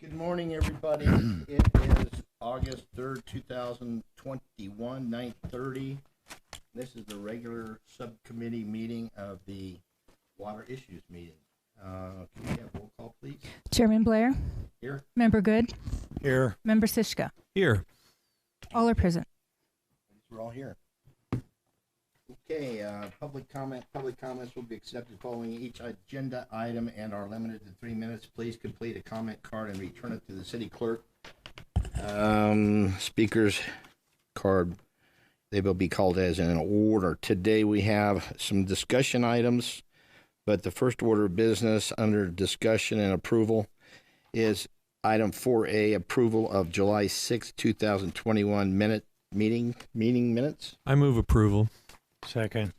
Good morning, everybody. It is August 3rd, 2021, 9:30. This is the regular subcommittee meeting of the Water Issues meeting. Can we have roll call, please? Chairman Blair. Here. Member Good. Here. Member Sishka. Here. All are present. We're all here. Okay, public comment. Public comments will be accepted following each agenda item and are limited to 3 minutes. Please complete a comment card and return it to the city clerk. Speaker's card, they will be called as in order. Today we have some discussion items, but the first order of business under discussion and approval is item 4A, approval of July 6, 2021 meeting minutes. I move approval. Second.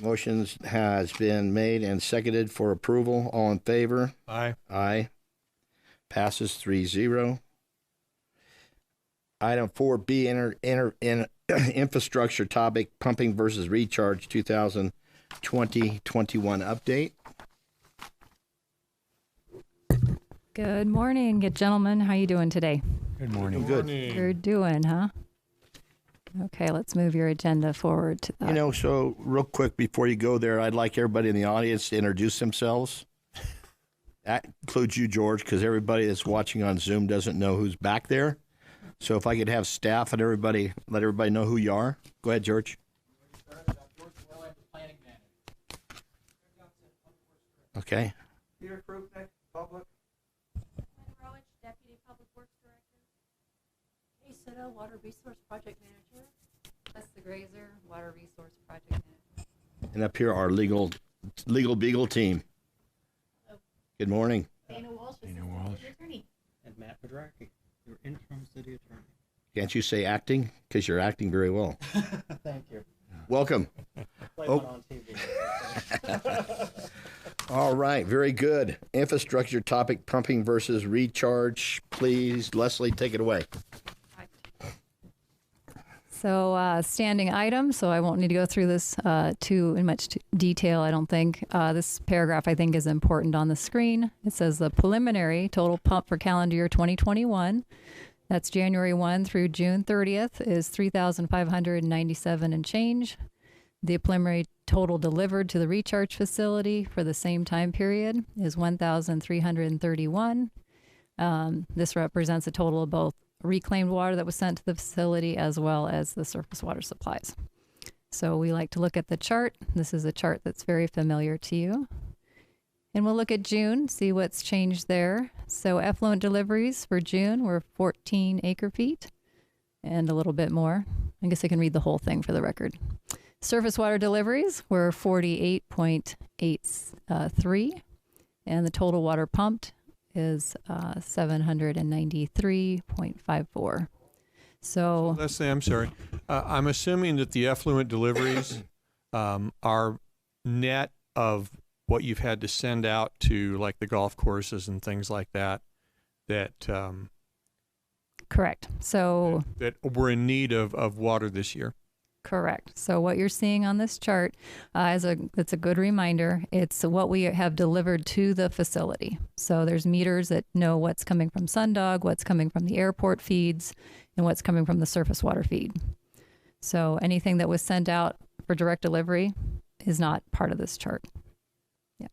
Motions has been made and seconded for approval. All in favor? Aye. Aye. Passes 3-0. Item 4B, infrastructure topic, pumping versus recharge 2020-21 update. Good morning, good gentlemen. How you doing today? Good morning. Good. You're doing, huh? Okay, let's move your agenda forward to that. You know, so real quick before you go there, I'd like everybody in the audience to introduce themselves. That includes you, George, because everybody that's watching on Zoom doesn't know who's back there. So if I could have staff and everybody, let everybody know who you are. Go ahead, George. Okay. Peter Krupnik, Public. Deputy Public Works Director. Hey, Sita, Water Resource Project Manager. The Grazer, Water Resource Project Manager. And up here, our legal Beagle team. Good morning. Dana Walsh, Dana Assistant Walsh. City Attorney. And Matt Pedracki, your interim city attorney. Can't you say acting? Because you're acting very well. Thank you. Welcome. Play Oh. one on TV. All right, very good. Infrastructure topic, pumping versus recharge. Please, Leslie, take it away. So standing item, so I won't need to go through this in much detail, I don't think. This paragraph, I think, is important on the screen. It says the preliminary total pump for calendar year 2021, that's January 1 through June 30th, is 3,597 and change. The preliminary total delivered to the recharge facility for the same time period is 1,331. This represents a total of both reclaimed water that was sent to the facility as well as the surface water supplies. So we like to look at the chart. This is a chart that's very familiar to you. And we'll look at June, see what's changed there. So effluent deliveries for June were 14 acre feet and a little bit more. I guess I can read the whole thing for the record. Surface water deliveries were 48.83, and the total water pumped is 793.54. So Leslie, I'm sorry. I'm assuming that the effluent deliveries are net of what you've had to send out to like the golf courses and things like that, that correct. So that we're in need of water this year. correct. So what you're seeing on this chart, it's a good reminder. It's what we have delivered to the facility. So there's meters that know what's coming from Sundog, what's coming from the airport feeds, and what's coming from the surface water feed. So anything that was sent out for direct delivery is not part of this chart. Yeah.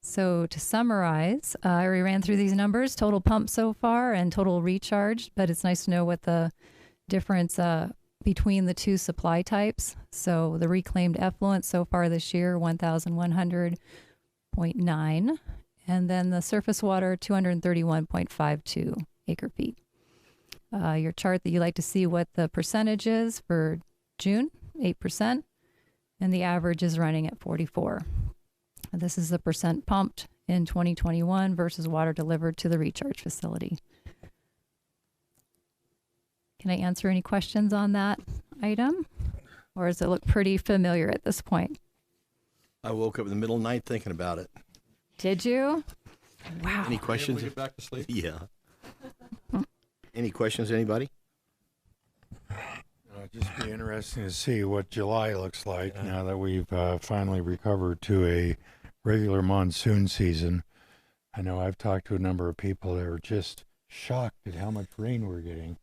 So to summarize, I already ran through these numbers, total pump so far and total recharge, but it's nice to know what the difference between the two supply types. So the reclaimed effluent so far this year, 1,100.9, and then the surface water, 231.52 acre feet. Your chart that you like to see what the percentage is for June, 8%, and the average is running at 44. This is the percent pumped in 2021 versus water delivered to the recharge facility. Can I answer any questions on that item? Or does it look pretty familiar at this point? I woke up in the middle of the night thinking about it. Did you? Wow. Any questions? Get back to sleep. Yeah. Any questions, anybody? Just be interesting to see what July looks like now that we've finally recovered to a regular monsoon season. I know I've talked to a number of people that are just shocked at how much rain we're getting.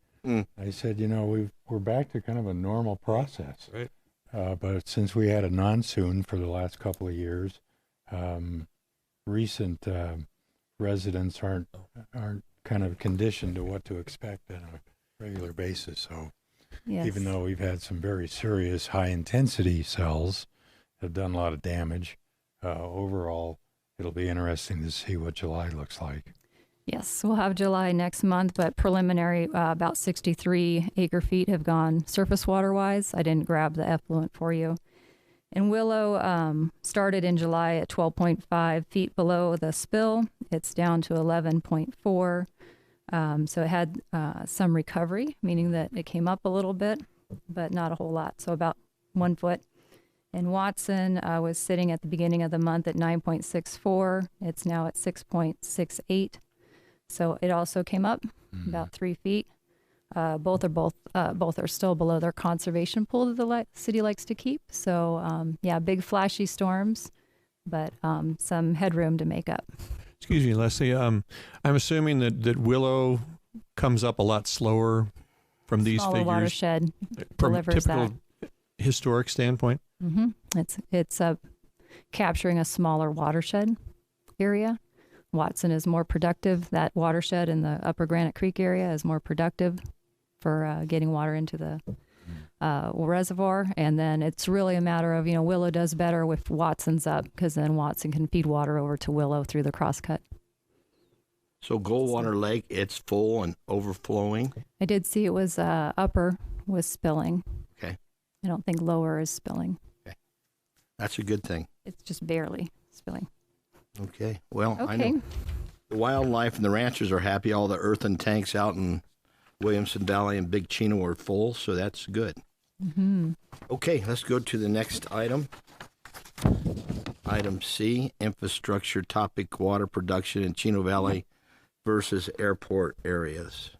I said, we're back to kind of a normal process. Right. But since we had a monsoon for the last couple of years, recent residents aren't kind of conditioned to what to expect on a regular basis. So Yes. even though we've had some very serious high intensity cells that have done a lot of damage, overall, it'll be interesting to see what July looks like. Yes, we'll have July next month, but preliminary, about 63 acre feet have gone surface water wise. I didn't grab the effluent for you. And Willow started in July at 12.5 feet below the spill. It's down to 11.4. So it had some recovery, meaning that it came up a little bit, but not a whole lot. So about 1 foot. And Watson was sitting at the beginning of the month at 9.64. It's now at 6.68. So it also came up about 3 feet. Both are still below their conservation pool that the city likes to keep. So big flashy storms, but some headroom to make up. Excuse me, Leslie. I'm assuming that Willow comes up a lot slower from these Smaller figures. watershed From a delivers typical that. historic standpoint. It's capturing a smaller watershed area. Watson is more productive. That watershed in the Upper Granite Creek area is more productive for getting water into the reservoir. And then it's really a matter of, Willow does better if Watson's up, because then Watson can feed water over to Willow through the crosscut. So Goldwater Lake, it's full and overflowing. I did see it was upper was spilling. Okay. I don't think lower is spilling. Okay. That's a good thing. It's just barely spilling. Okay. Well, I Okay. know the wildlife and the ranchers are happy. All the earthen tanks out in Williamson Valley and Big Chino are full, so that's good. Okay, let's go to the next item. Item C, infrastructure topic, water production in Chino Valley versus airport areas.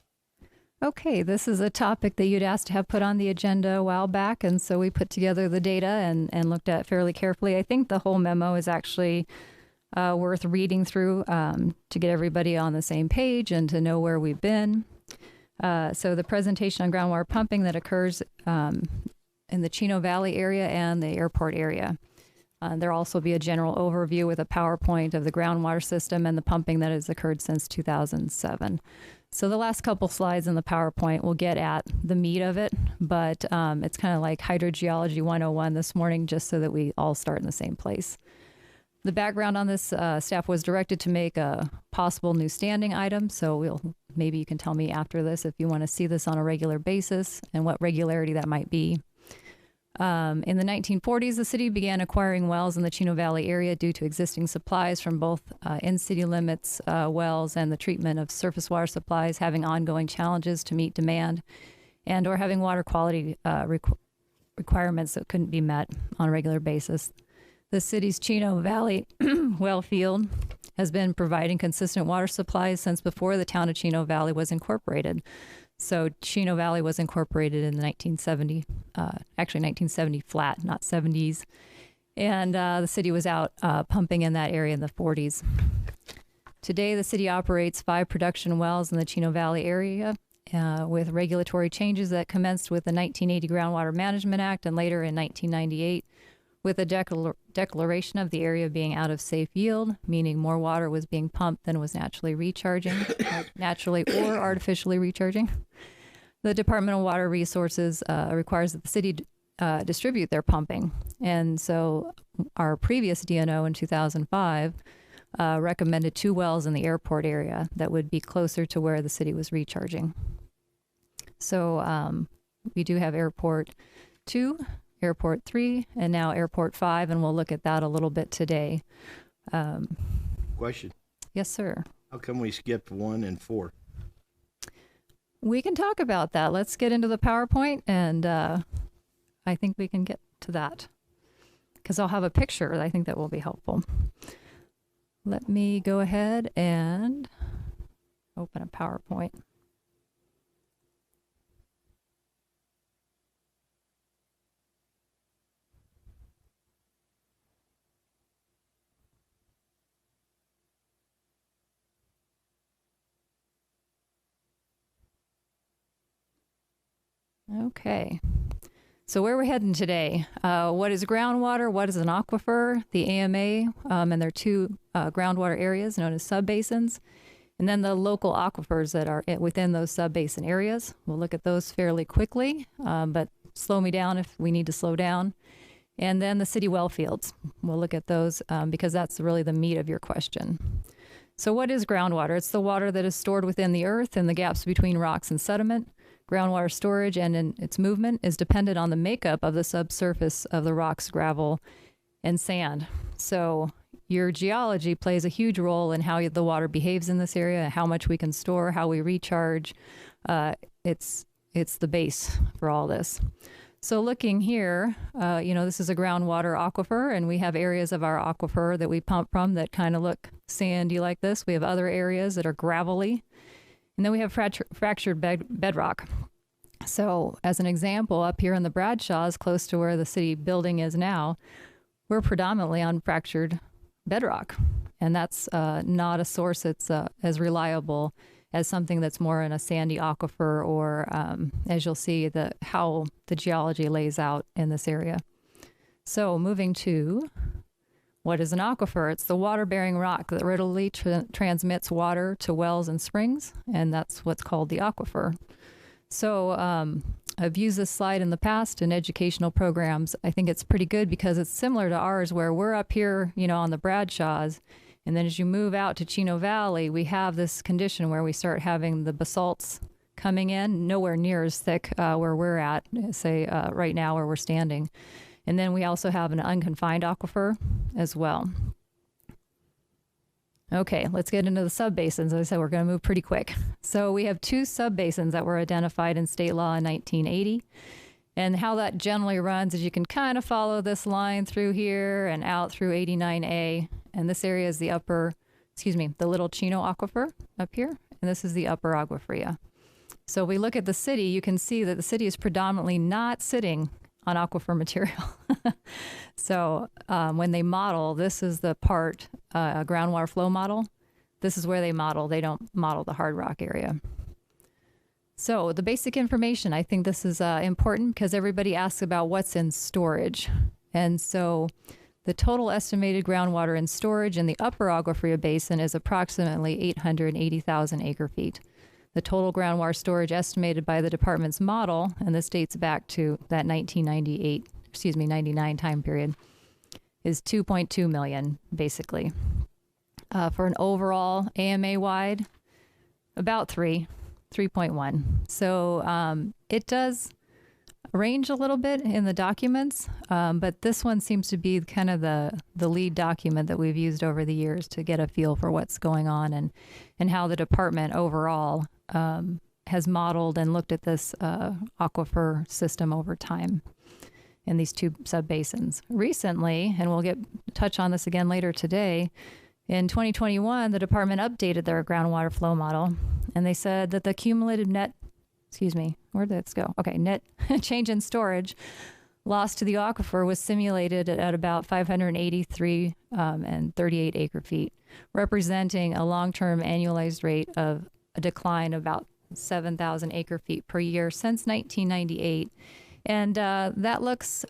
Okay, this is a topic that you'd asked to have put on the agenda a while back, and so we put together the data and looked at it fairly carefully. I think the whole memo is actually worth reading through to get everybody on the same page and to know where we've been. So the presentation on groundwater pumping that occurs in the Chino Valley area and the airport area. There'll also be a general overview with a PowerPoint of the groundwater system and the pumping that has occurred since 2007. So the last couple slides in the PowerPoint will get at the meat of it, but it's kind of like hydrogeology 101 this morning, just so that we all start in the same place. The background on this, staff was directed to make a possible new standing item. So maybe you can tell me after this if you want to see this on a regular basis and what regularity that might be. In the 1940s, the city began acquiring wells in the Chino Valley area due to existing supplies from both in-city limits wells and the treatment of surface water supplies having ongoing challenges to meet demand and or having water quality requirements that couldn't be met on a regular basis. The city's Chino Valley well field has been providing consistent water supplies since before the town of Chino Valley was incorporated. So Chino Valley was incorporated in the 1970, actually 1970 flat, not 70s. And the city was out pumping in that area in the 40s. Today, the city operates 5 production wells in the Chino Valley area with regulatory changes that commenced with the 1980 Groundwater Management Act and later in 1998 with a declaration of the area being out of safe yield, meaning more water was being pumped than was naturally recharging, naturally or artificially recharging. The Department of Water Resources requires that the city distribute their pumping. And so our previous DNO in 2005 recommended 2 wells in the airport area that would be closer to where the city was recharging. So we do have Airport 2, Airport 3, and now Airport 5, and we'll look at that a little bit today. Question. Yes, sir. How come we skipped 1 and 4? We can talk about that. Let's get into the PowerPoint, and I think we can get to that because I'll have a picture. I think that will be helpful. Let me go ahead and open a PowerPoint. Okay. So where are we heading today? What is groundwater? What is an aquifer? The AMA, and there are two groundwater areas known as subbasins, and then the local aquifers that are within those subbasin areas. We'll look at those fairly quickly, but slow me down if we need to slow down. And then the city well fields. We'll look at those because that's really the meat of your question. So what is groundwater? It's the water that is stored within the earth in the gaps between rocks and sediment. Groundwater storage and in its movement is dependent on the makeup of the subsurface of the rocks, gravel, and sand. So your geology plays a huge role in how the water behaves in this area, how much we can store, how we recharge. It's the base for all this. So looking here, this is a groundwater aquifer, and we have areas of our aquifer that we pump from that kind of look sandy like this. We have other areas that are gravelly. And then we have fractured bedrock. So as an example, up here in the Bradshaws, close to where the city building is now, we're predominantly on fractured bedrock. And that's not a source that's as reliable as something that's more in a sandy aquifer or, as you'll see, how the geology lays out in this area. So moving to... what is an aquifer? It's the water-bearing rock that readily transmits water to wells and springs, and that's what's called the aquifer. So I've used this slide in the past in educational programs. I think it's pretty good because it's similar to ours where we're up here, on the Bradshaws, and then as you move out to Chino Valley, we have this condition where we start having the basalts coming in, nowhere near as thick where we're at, say right now where we're standing. And then we also have an unconfined aquifer as well. Okay, let's get into the subbasins. As I said, we're going to move pretty quick. So we have two subbasins that were identified in state law in 1980. And how that generally runs is you can kind of follow this line through here and out through 89A. And this area is the Little Chino Aquifer up here. And this is the Upper Aguafria. So if we look at the city, you can see that the city is predominantly not sitting on aquifer material. So when they model, this is the part, a groundwater flow model. This is where they model. They don't model the hard rock area. So the basic information, I think this is important because everybody asks about what's in storage. And so the total estimated groundwater in storage in the Upper Aguafria Basin is approximately 880,000 acre feet. The total groundwater storage estimated by the department's model, and this dates back to that 99 time period, is 2.2 million, basically. For an overall AMA-wide, about 3.1. So it does range a little bit in the documents, but this one seems to be kind of the lead document that we've used over the years to get a feel for what's going on and how the department overall has modeled and looked at this aquifer system over time in these two subbasins. Recently, and we'll touch on this again later today, in 2021, the department updated their groundwater flow model, and they said that the cumulative net change in storage loss to the aquifer was simulated at about 583 and 38 acre feet, representing a long-term annualized rate of a decline of about 7,000 acre feet per year since 1998. And that looks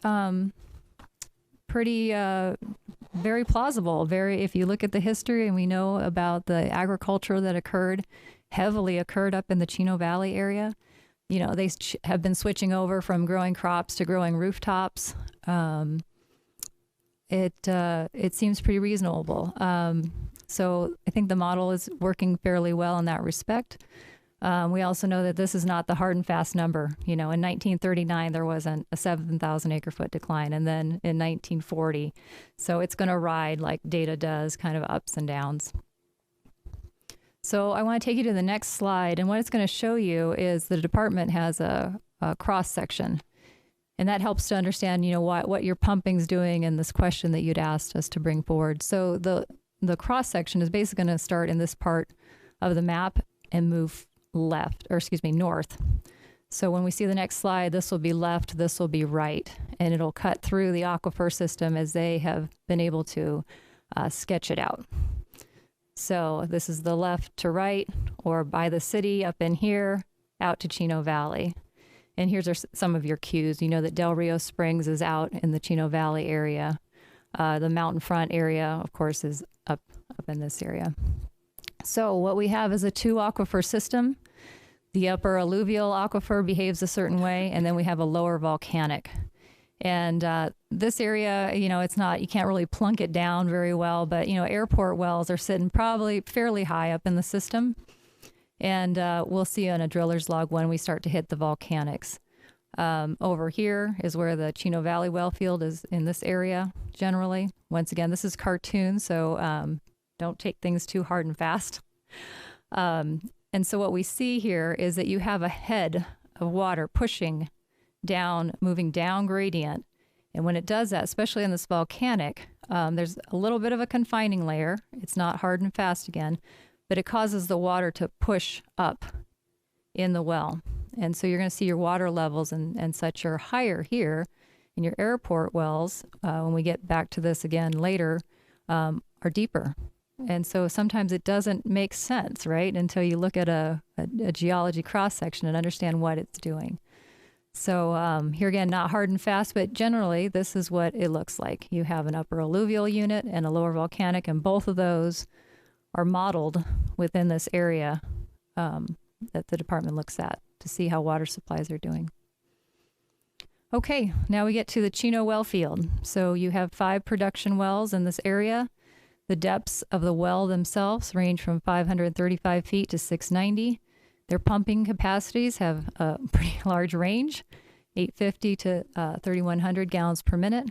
pretty, very plausible. If you look at the history and we know about the agriculture that heavily occurred up in the Chino Valley area, they have been switching over from growing crops to growing rooftops. It seems pretty reasonable. So I think the model is working fairly well in that respect. We also know that this is not the hard and fast number. In 1939, there wasn't a 7,000 acre foot decline, and then in 1940. So it's going to ride like data does, kind of ups and downs. So I want to take you to the next slide, and what it's going to show you is the department has a cross section, and that helps to understand, what your pumping's doing and this question that you'd asked us to bring forward. So the cross section is basically going to start in this part of the map and move north. So when we see the next slide, this will be left, this will be right, and it'll cut through the aquifer system as they have been able to sketch it out. So this is the left to right, or by the city up in here, out to Chino Valley. And here's some of your cues. You know that Del Rio Springs is out in the Chino Valley area. The mountain front area, of course, is up in this area. So what we have is a 2 aquifer system. The upper alluvial aquifer behaves a certain way, and then we have a lower volcanic. And this area, you know, it's not, you can't really plunk it down very well, but, you know, airport wells are sitting probably fairly high up in the system. And we'll see on a driller's log when we start to hit the volcanics. Over here is where the Chino Valley well field is, in this area generally. Once again, this is cartoon, so don't take things too hard and fast. And so what we see here is that you have a head of water pushing down, moving down gradient. And when it does that, especially in this volcanic, there's a little bit of a confining layer. It's not hard and fast again, but it causes the water to push up in the well. And so you're going to see your water levels and such are higher here in your airport wells. When we get back to this again later, are deeper. And so sometimes it doesn't make sense, right, until you look at a geology cross-section and understand what it's doing. So here again, not hard and fast, but generally this is what it looks like. You have an upper alluvial unit and a lower volcanic, and both of those are modeled within this area that the department looks at to see how water supplies are doing. Okay, now we get to the Chino well field. So you have 5 production wells in this area. The depths of the well themselves range from 535 feet to 690. Their pumping capacities have a pretty large range, 850 to 3,100 gallons per minute.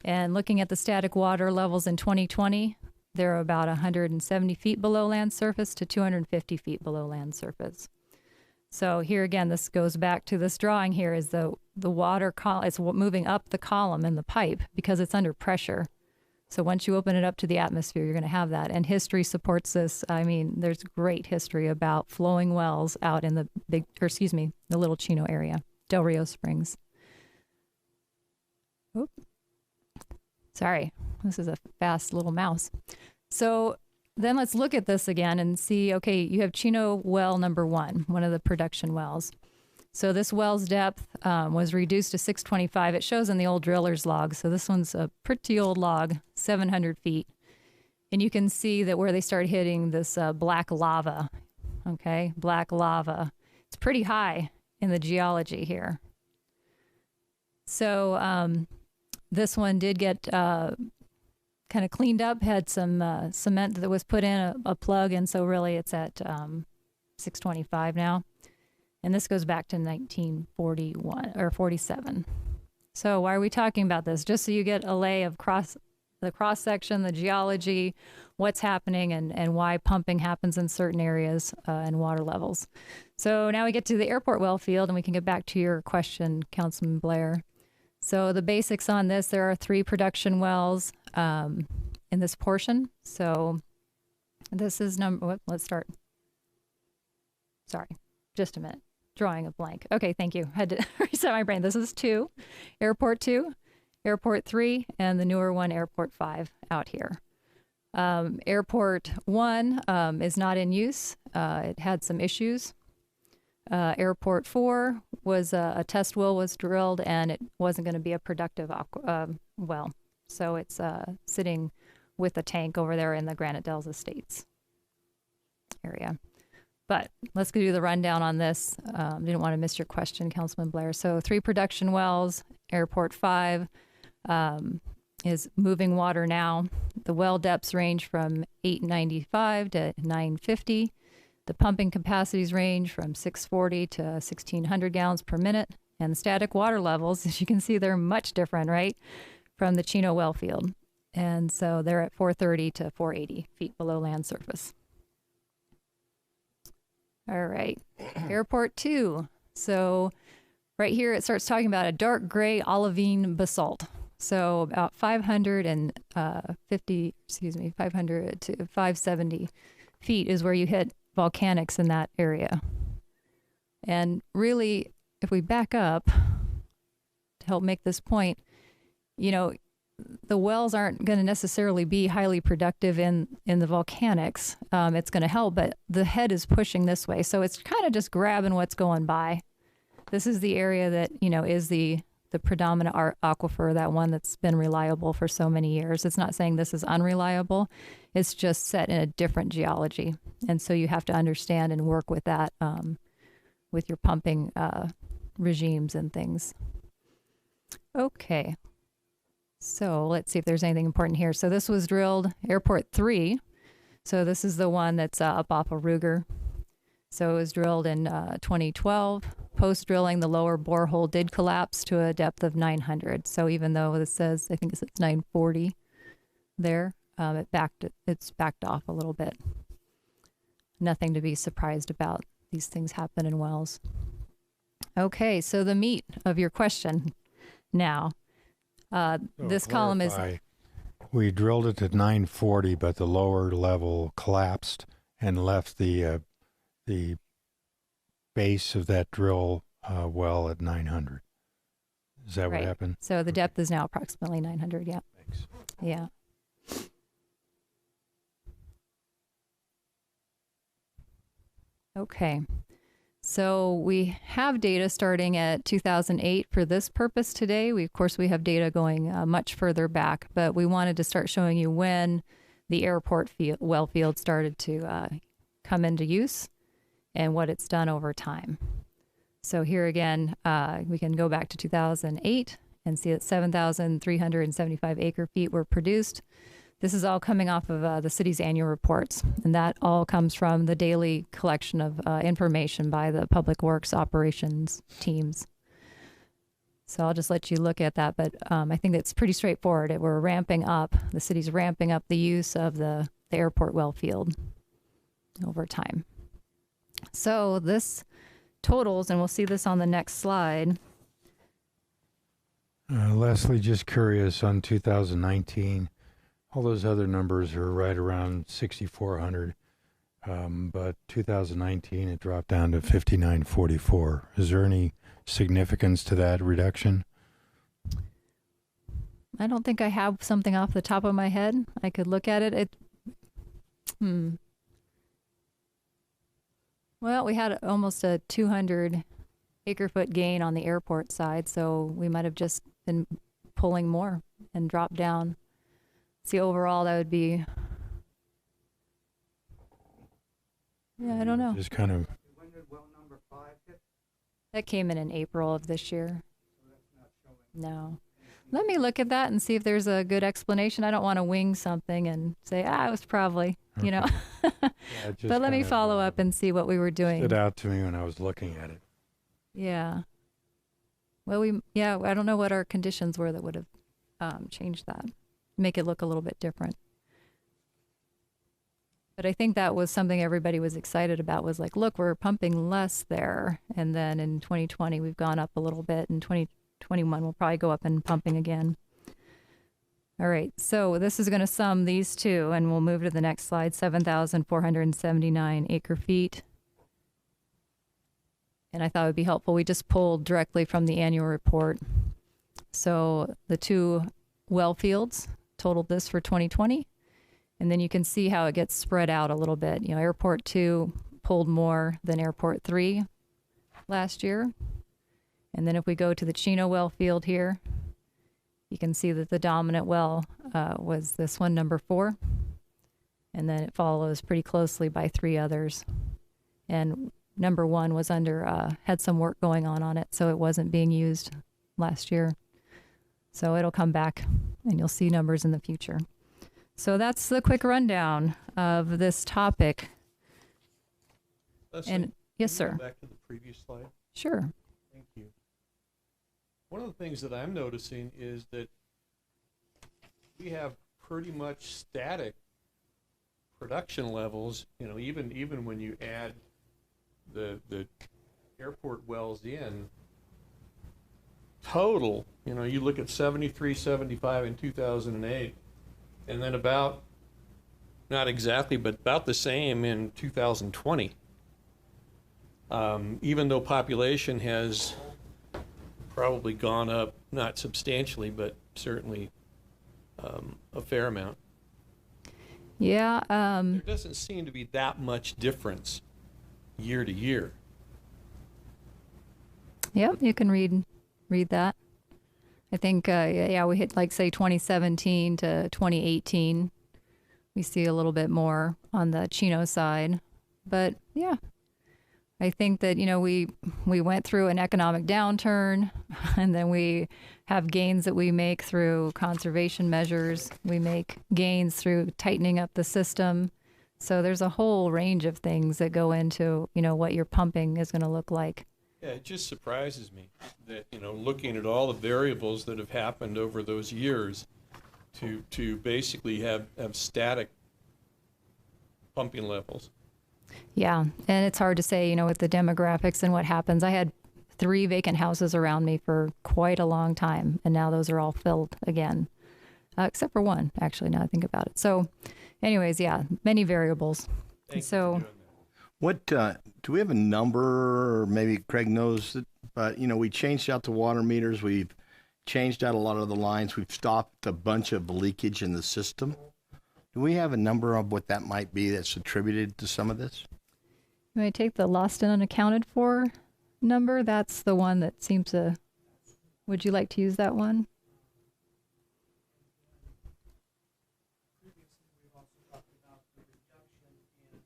And looking at the static water levels in 2020, they're about 170 feet below land surface to 250 feet below land surface. So here again, this goes back to this drawing here is the water it's moving up the column in the pipe because it's under pressure. So once you open it up to the atmosphere, you're going to have that. And history supports this. I mean, there's great history about flowing wells out in the the Little Chino area, Del Rio Springs. Oop. Sorry, this is a fast little mouse. So then let's look at this again and see, okay, you have Chino well number 1, one of the production wells. So this well's depth was reduced to 625. It shows in the old driller's log. So this one's a pretty old log, 700 feet. And you can see that where they start hitting this black lava, okay, black lava. It's pretty high in the geology here. So this one did get kind of cleaned up, had some cement that was put in, a plug, and so really it's at 625 now. And this goes back to 1941 or 47. So why are we talking about this? Just so you get a lay of the cross section, the geology, what's happening, and why pumping happens in certain areas and water levels. So now we get to the airport well field, and we can get back to your question, Councilman Blair. So the basics on this, there are 3 production wells in this portion. So this is let's start. Sorry, just a minute. Drawing a blank. Okay, thank you. Had to reset my brain. This is 2, Airport 2, Airport 3, and the newer one, Airport 5, out here. Airport 1 is not in use. It had some issues. Airport 4 was a test well was drilled, and it wasn't going to be a productive well. So it's sitting with a tank over there in the Granite Dells Estates area. But let's go do the rundown on this. Didn't want to miss your question, Councilman Blair. So 3 production wells, Airport 5 is moving water now. The well depths range from 895 to 950. The pumping capacities range from 640 to 1,600 gallons per minute. And the static water levels, as you can see, they're much different, right, from the Chino well field. And so they're at 430 to 480 feet below land surface. All right, Airport 2. So right here, it starts talking about a dark gray olivine basalt. So about 500 to 570 feet is where you hit volcanics in that area. And really, if we back up to help make this point, you know, the wells aren't going to necessarily be highly productive in the volcanics. It's going to help, but the head is pushing this way. So it's kind of just grabbing what's going by. This is the area that, is the predominant aquifer, that one that's been reliable for so many years. It's not saying this is unreliable. It's just set in a different geology. And so you have to understand and work with that with your pumping regimes and things. Okay. So let's see if there's anything important here. So this was drilled Airport 3. So this is the one that's up off of Ruger. So it was drilled in 2012. Post-drilling, the lower borehole did collapse to a depth of 900. So even though this says, I think it's 940 there, it's backed off a little bit. Nothing to be surprised about. These things happen in wells. Okay, so the meat of your question now. This column is... We drilled it at 940, but the lower level collapsed and left the base of that drill well at 900. Is that right. what happened? So the depth is now approximately 900, yeah. Thanks. Yeah. Okay. So we have data starting at 2008 for this purpose today. Of course, we have data going much further back, but we wanted to start showing you when the airport well field started to come into use and what it's done over time. So here again, we can go back to 2008 and see that 7,375 acre feet were produced. This is all coming off of the city's annual reports, and that all comes from the daily collection of information by the Public Works operations teams. So I'll just let you look at that, but I think it's pretty straightforward. We're ramping up, the city's ramping up the use of the airport well field over time. So this totals, and we'll see this on the next slide. Leslie, just curious on 2019. All those other numbers are right around 6,400, but 2019 it dropped down to 5,944. Is there any significance to that reduction? I don't think I have something off the top of my head. I could look at it. Well, we had almost a 200 acre foot gain on the airport side, so we might have just been pulling more and dropped down. See, overall, that would be, I don't know. Just kind of. When did well number 5 hit? That came in April of this year. So that's not showing. No. Let me look at that and see if there's a good explanation. I don't want to wing something and say, it was probably, Yeah, But let me follow up and see what we were doing. Stood out to me when I was looking at it. Yeah. Well, I don't know what our conditions were that would have changed that. Make it look a little bit different. But I think that was something everybody was excited about, was like, look, we're pumping less there. And then in 2020, we've gone up a little bit. In 2021, we'll probably go up and pumping again. All right, so this is going to sum these two, and we'll move to the next slide, 7,479 acre feet. And I thought it would be helpful. We just pulled directly from the annual report. So the two well fields totaled this for 2020. And then you can see how it gets spread out a little bit. Airport 2 pulled more than Airport 3 last year. And then if we go to the Chino well field here, you can see that the dominant well was this one, number 4. And then it follows pretty closely by 3 others. And number 1 was had some work going on it, so it wasn't being used last year. So it'll come back, and you'll see numbers in the future. So that's the quick rundown of this topic. Leslie, And yes, can you sir. go back to the previous slide. Sure. Thank you. One of the things that I'm noticing is that we have pretty much static production levels. Even when you add the airport wells in total, you look at 73, 75 in 2008, and then about, not exactly, but about the same in 2020. Even though population has probably gone up, not substantially, but certainly a fair amount. Yeah. There doesn't seem to be that much difference year to year. Yep, you can read that. I think, yeah, we hit like say 2017 to 2018. We see a little bit more on the Chino side, but yeah, I think that, we went through an economic downturn, and then we have gains that we make through conservation measures. We make gains through tightening up the system. So there's a whole range of things that go into, what your pumping is going to look like. Yeah, it just surprises me that, looking at all the variables that have happened over those years to basically have static pumping levels. Yeah, and it's hard to say, with the demographics and what happens. I had 3 vacant houses around me for quite a long time, and now those are all filled again, except for one, actually, now I think about it. So anyways, yeah, many variables. Thank you So for doing that. What do we have a number? Or maybe Craig knows it, but we changed out the water meters. We've changed out a lot of the lines. We've stopped a bunch of leakage in the system. Do we have a number of what that might be that's attributed to some of this? you may take the lost and unaccounted for number. That's the one that seems to. Would you like to use that one? Previously, we've also talked about the reduction in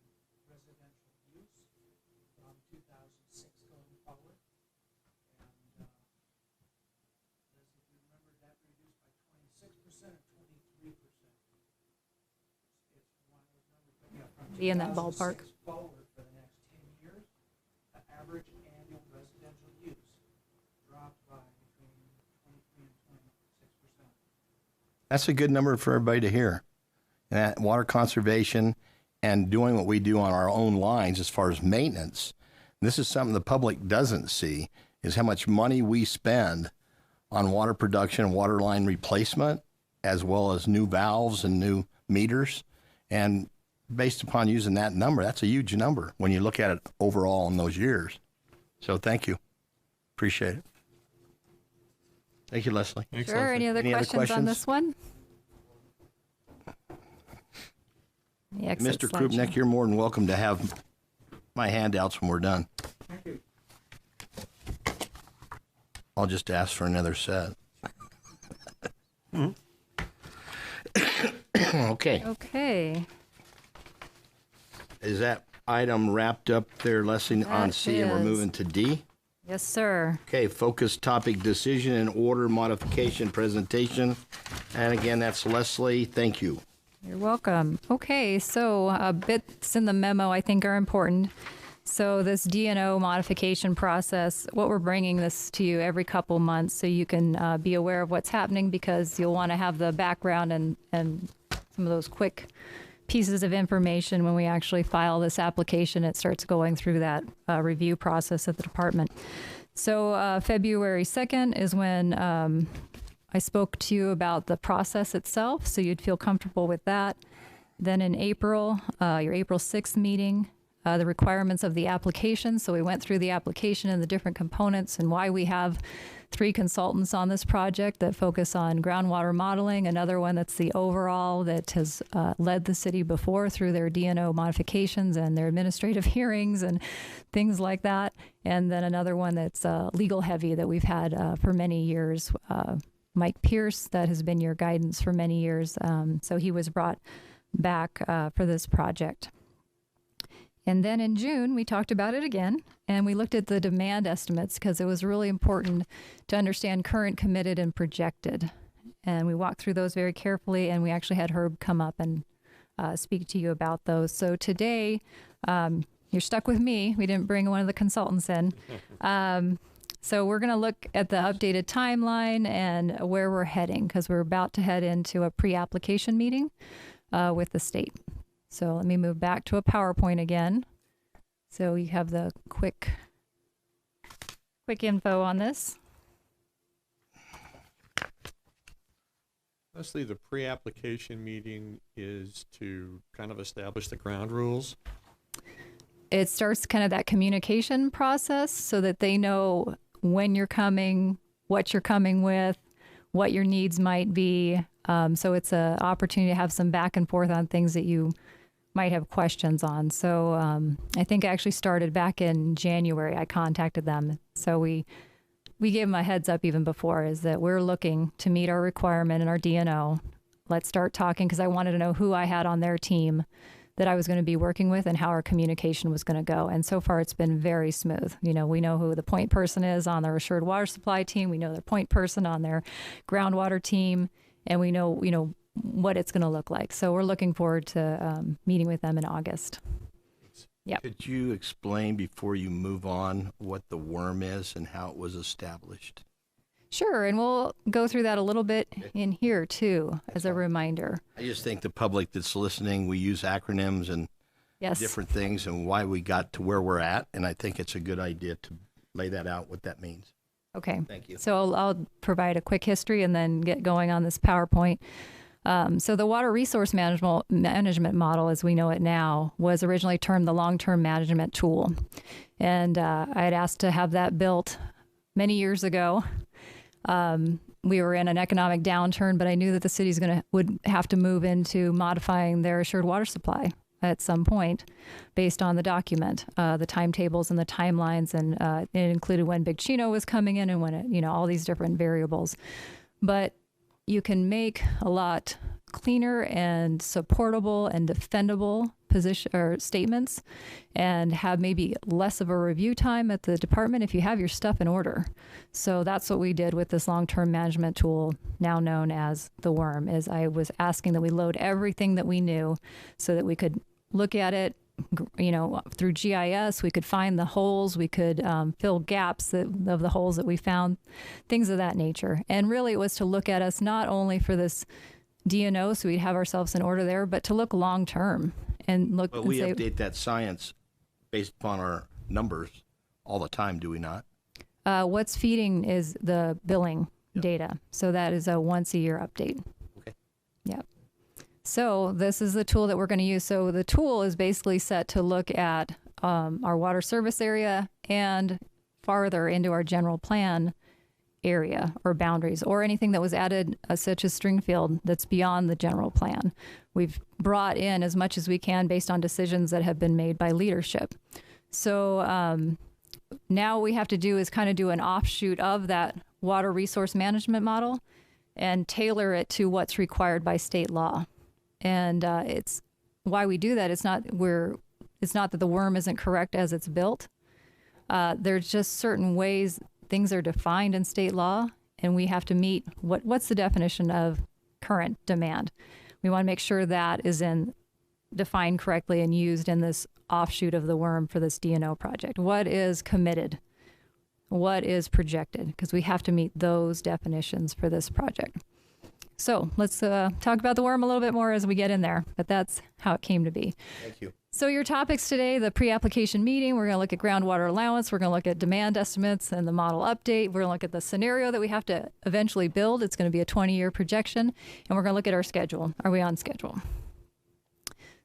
residential use from 2006 going forward. And as if you remember, that reduced by 26% or 23%. It's one of those numbers, but yeah, from Be in that ballpark. 2006 forward for the next 10 years, the average annual residential use dropped by between 23 and 26%. That's a good number for everybody to hear. And that water conservation and doing what we do on our own lines as far as maintenance. This is something the public doesn't see, is how much money we spend on water production and water line replacement, as well as new valves and new meters. And based upon using that number, that's a huge number when you look at it overall in those years. So thank you. Appreciate it. Thank you, Leslie. Thanks, Sure. Leslie. Any other Any other questions on questions? this one? The exit Mr. slideshow. Krupnik, you're more than welcome to have my handouts when we're done. Thank you. I'll just ask for another set. Okay. Okay. Is that item wrapped up there, Leslie, on That C, and we're is. moving to D? Yes, sir. Okay, focus topic, decision and order modification presentation. And again, that's Leslie. Thank you. You're welcome. Okay, so bits in the memo I think are important. So this DNO modification process, what we're bringing this to you every couple months so you can be aware of what's happening, because you'll want to have the background and some of those quick pieces of information when we actually file this application. It starts going through that review process at the department. So February 2nd is when I spoke to you about the process itself, so you'd feel comfortable with that. Then in April, your April 6th meeting, the requirements of the application. So we went through the application and the different components and why we have 3 consultants on this project that focus on groundwater modeling, another one that's the overall that has led the city before through their DNO modifications and their administrative hearings and things like that, and then another one that's legal heavy that we've had for many years, Mike Pierce, that has been your guidance for many years. So he was brought back for this project. And then in June, we talked about it again, and we looked at the demand estimates because it was really important to understand current, committed, and projected. And we walked through those very carefully, and we actually had Herb come up and speak to you about those. So today, you're stuck with me. We didn't bring one of the consultants in. So we're going to look at the updated timeline and where we're heading, because we're about to head into a pre-application meeting with the state. So let me move back to a PowerPoint again. So you have the quick info on this. Leslie, the pre-application meeting is to kind of establish the ground rules. It starts kind of that communication process so that they know when you're coming, what you're coming with, what your needs might be. So it's an opportunity to have some back and forth on things that you might have questions on. So I think I actually started back in January. I contacted them. So we we gave them a heads up even before, is that we're looking to meet our requirement in our DNO. Let's start talking, because I wanted to know who I had on their team that I was going to be working with and how our communication was going to go. And so far, it's been very smooth. You know, we know who the point person is on their assured water supply team. We know their point person on their groundwater team, and we know, what it's going to look like. So we're looking forward to meeting with them in August. Yep. Could you explain before you move on what the worm is and how it was established? Sure, and we'll go through that a little bit in here too, as a reminder. I just think the public that's listening, we use acronyms and Yes. different things and why we got to where we're at, and I think it's a good idea to lay that out, what that means. Okay. Thank you. So I'll provide a quick history and then get going on this PowerPoint. So the water resource management model, as we know it now, was originally termed the long-term management tool. And I had asked to have that built many years ago. We were in an economic downturn, but I knew that the city's would have to move into modifying their assured water supply at some point based on the document, the timetables and the timelines. And it included when Big Chino was coming in and when it, all these different variables. But you can make a lot cleaner and supportable and defendable position or statements and have maybe less of a review time at the department if you have your stuff in order. So that's what we did with this long-term management tool, now known as the worm. Is I was asking that we load everything that we knew so that we could look at it, through GIS. We could find the holes, we could fill gaps of the holes that we found, things of that nature. And really it was to look at us not only for this DNO, so we'd have ourselves in order there, but to look long term and look. But we update that science based upon our numbers all the time, do we not? What's feeding is the billing data. So that is a once a year update. Okay. Yep. So this is the tool that we're going to use. So the tool is basically set to look at our water service area and farther into our general plan area or boundaries, or anything that was added such as Stringfield that's beyond the general plan. We've brought in as much as we can based on decisions that have been made by leadership. So now what we have to do is kind of do an offshoot of that water resource management model and tailor it to what's required by state law. And it's why we do that. It's not that the worm isn't correct as it's built. There's just certain ways things are defined in state law, and we have to meet what's the definition of current demand. We want to make sure that is defined correctly and used in this offshoot of the worm for this DNO project. What is committed? What is projected? Because we have to meet those definitions for this project. So let's talk about the worm a little bit more as we get in there, but that's how it came to be. Thank you. So your topics today, the pre-application meeting, we're going to look at groundwater allowance, we're going to look at demand estimates and the model update, we're going to look at the scenario that we have to eventually build. It's going to be a 20-year projection, and we're going to look at our schedule. Are we on schedule?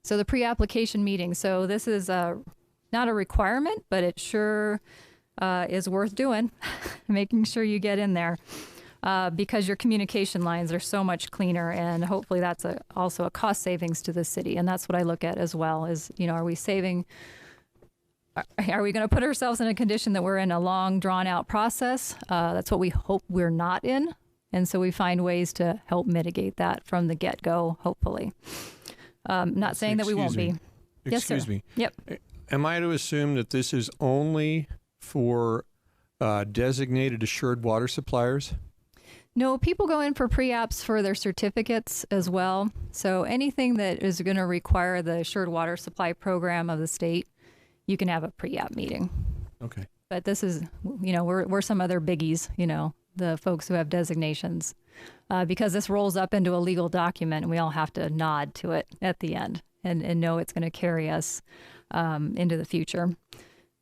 So the pre-application meeting. So this is not a requirement, but it sure is worth doing, making sure you get in there. Because your communication lines are so much cleaner, and hopefully that's also a cost savings to the city. And that's what I look at as well is, are we saving, are we going to put ourselves in a condition that we're in a long drawn out process? That's what we hope we're not in. And so we find ways to help mitigate that from the get-go, hopefully. Not saying that we won't be. Excuse me. Yep. Am I to assume that this is only for designated assured water suppliers? No, people go in for pre-apps for their certificates as well. So anything that is going to require the assured water supply program of the state, you can have a pre-app meeting. Okay. But this is, we're some other biggies, the folks who have designations, because this rolls up into a legal document and we all have to nod to it at the end and know it's going to carry us into the future.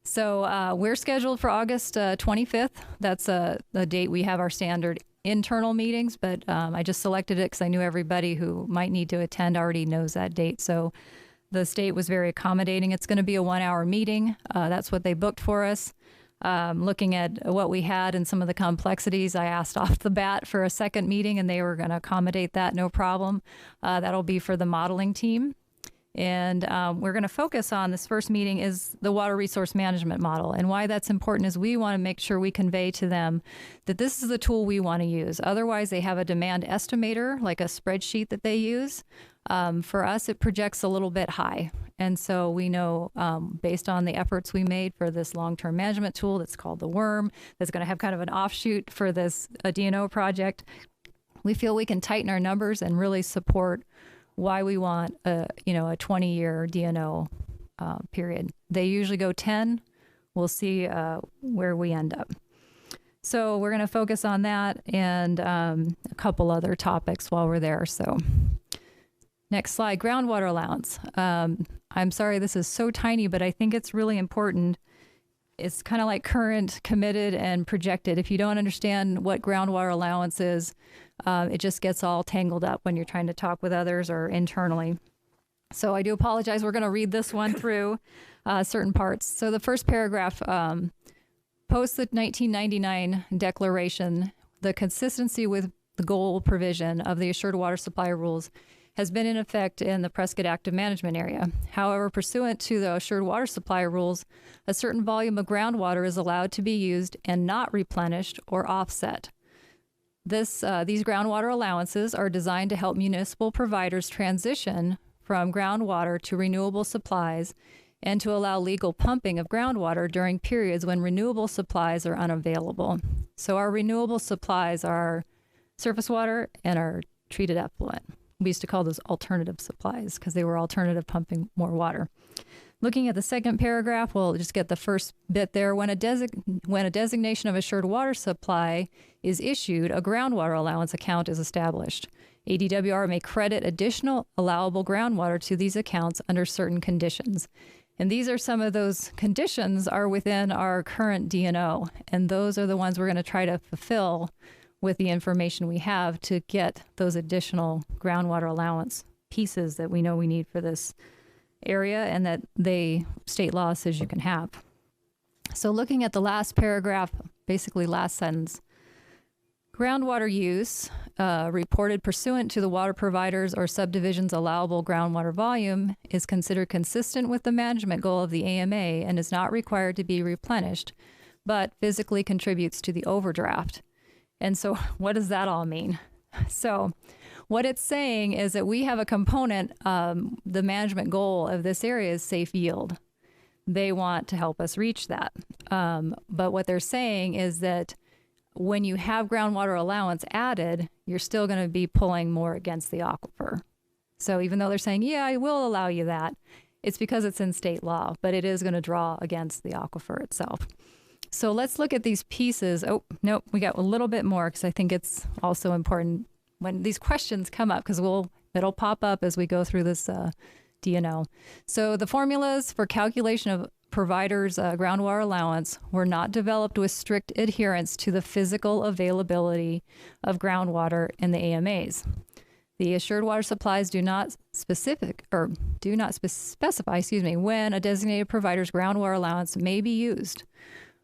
So we're scheduled for August 25th. That's the date we have our standard internal meetings, but I just selected it because I knew everybody who might need to attend already knows that date. So the state was very accommodating. It's going to be a 1-hour meeting. That's what they booked for us. Looking at what we had and some of the complexities, I asked off the bat for a second meeting, and they were going to accommodate that, no problem. That'll be for the modeling team. And we're going to focus on this first meeting is the water resource management model. And why that's important is we want to make sure we convey to them that this is the tool we want to use. Otherwise, they have a demand estimator, like a spreadsheet that they use. For us, it projects a little bit high. And so we know based on the efforts we made for this long-term management tool that's called the WORM, that's going to have kind of an offshoot for this DNO project, we feel we can tighten our numbers and really support why we want a 20-year DNO period. They usually go 10. We'll see where we end up. So we're going to focus on that and a couple other topics while we're there. So next slide, groundwater allowance. I'm sorry this is so tiny, but I think it's really important. It's kind of like current, committed, and projected. If you don't understand what groundwater allowance is, it just gets all tangled up when you're trying to talk with others or internally. So I do apologize. We're going to read this one through certain parts. So the first paragraph, post the 1999 declaration, the consistency with the goal provision of the Assured Water Supply rules has been in effect in the Prescott Active Management Area. However, pursuant to the Assured Water Supply rules, a certain volume of groundwater is allowed to be used and not replenished or offset. These groundwater allowances are designed to help municipal providers transition from groundwater to renewable supplies and to allow legal pumping of groundwater during periods when renewable supplies are unavailable. So our renewable supplies are surface water and our treated effluent. We used to call those alternative supplies because they were alternative pumping more water. Looking at the second paragraph, we'll just get the first bit there. When a designation of assured water supply is issued, a groundwater allowance account is established. ADWR may credit additional allowable groundwater to these accounts under certain conditions. And these are some of those conditions are within our current DNO. And those are the ones we're going to try to fulfill with the information we have to get those additional groundwater allowance pieces that we know we need for this area and that state law says you can have. So looking at the last paragraph, basically last sentence, groundwater use reported pursuant to the water providers or subdivision's allowable groundwater volume is considered consistent with the management goal of the AMA and is not required to be replenished, but physically contributes to the overdraft. And so what does that all mean? So what it's saying is that we have a component, the management goal of this area is safe yield. They want to help us reach that. But what they're saying is that when you have groundwater allowance added, you're still going to be pulling more against the aquifer. So even though they're saying, yeah, I will allow you that, it's because it's in state law, but it is going to draw against the aquifer itself. So let's look at these pieces. Oh, nope, we got a little bit more because I think it's also important when these questions come up because it'll pop up as we go through this DNO. So the formulas for calculation of providers' groundwater allowance were not developed with strict adherence to the physical availability of groundwater in the AMAs. The assured water supplies do not specify when a designated provider's groundwater allowance may be used.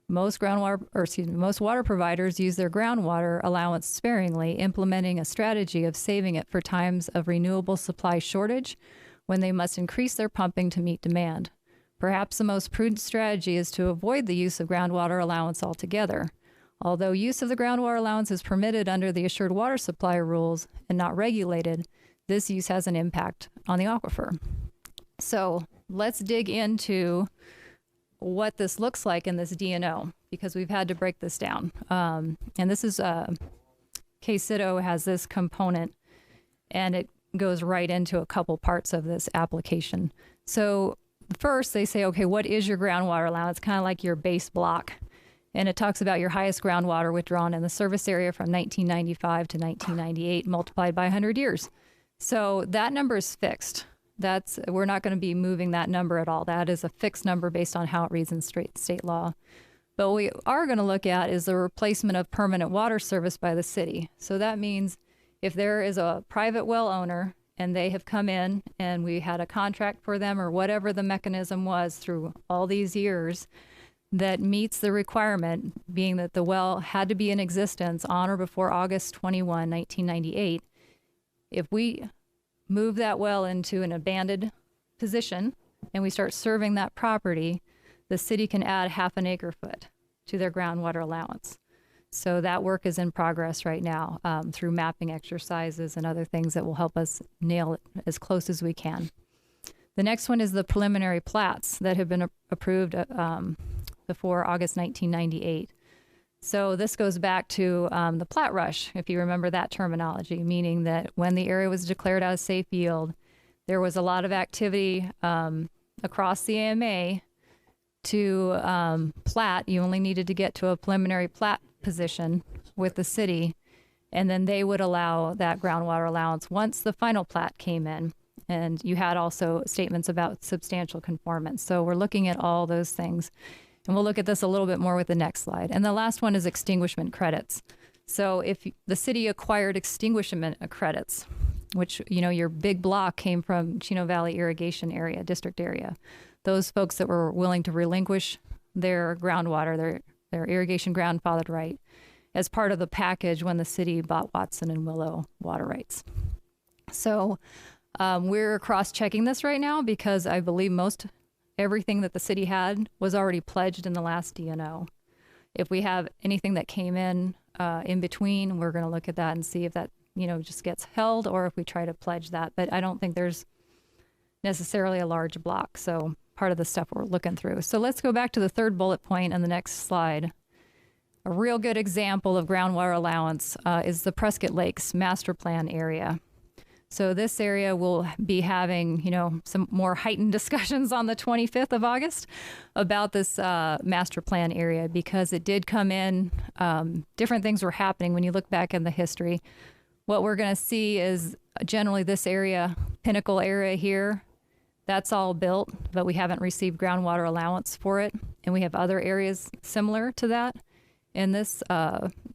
Most water providers use their groundwater allowance sparingly, implementing a strategy of saving it for times of renewable supply shortage when they must increase their pumping to meet demand. Perhaps the most prudent strategy is to avoid the use of groundwater allowance altogether. Although use of the groundwater allowance is permitted under the assured water supply rules and not regulated, this use has an impact on the aquifer. So let's dig into what this looks like in this DNO, because we've had to break this down. And this is, KCITO has this component, and it goes right into a couple parts of this application. So first, they say, okay, what is your groundwater allowance? Kind of like your base block. And it talks about your highest groundwater withdrawn in the service area from 1995 to 1998 multiplied by 100 years. So that number is fixed. We're not going to be moving that number at all. That is a fixed number based on how it reads in state law. But what we are going to look at is the replacement of permanent water service by the city. So that means if there is a private well owner and they have come in and we had a contract for them or whatever the mechanism was through all these years that meets the requirement, being that the well had to be in existence on or before August 21, 1998, if we move that well into an abandoned position and we start serving that property, the city can add half an acre foot to their groundwater allowance. So that work is in progress right now through mapping exercises and other things that will help us nail it as close as we can. The next one is the preliminary plats that have been approved before August 1998. So this goes back to the plat rush, if you remember that terminology, meaning that when the area was declared as safe yield, there was a lot of activity across the AMA to plat. You only needed to get to a preliminary plat position with the city, and then they would allow that groundwater allowance once the final plat came in. And you had also statements about substantial conformance. So we're looking at all those things. And we'll look at this a little bit more with the next slide. And the last one is extinguishment credits. So if the city acquired extinguishment credits, which, you know, your big block came from Chino Valley Irrigation Area, district area, those folks that were willing to relinquish their groundwater, their irrigation grandfathered right, as part of the package when the city bought Watson and Willow water rights. So we're cross-checking this right now because I believe everything that the city had was already pledged in the last DNO. If we have anything that came in between, we're going to look at that and see if that, you know, just gets held or if we try to pledge that. But I don't think there's necessarily a large block. So part of the stuff we're looking through. So let's go back to the third bullet point on the next slide. A real good example of groundwater allowance is the Prescott Lakes master plan area. So this area will be having, you know, some more heightened discussions on the 25th of August about this master plan area because it did come in, different things were happening when you look back in the history. What we're going to see is generally this area, Pinnacle area here, that's all built, but we haven't received groundwater allowance for it. And we have other areas similar to that in this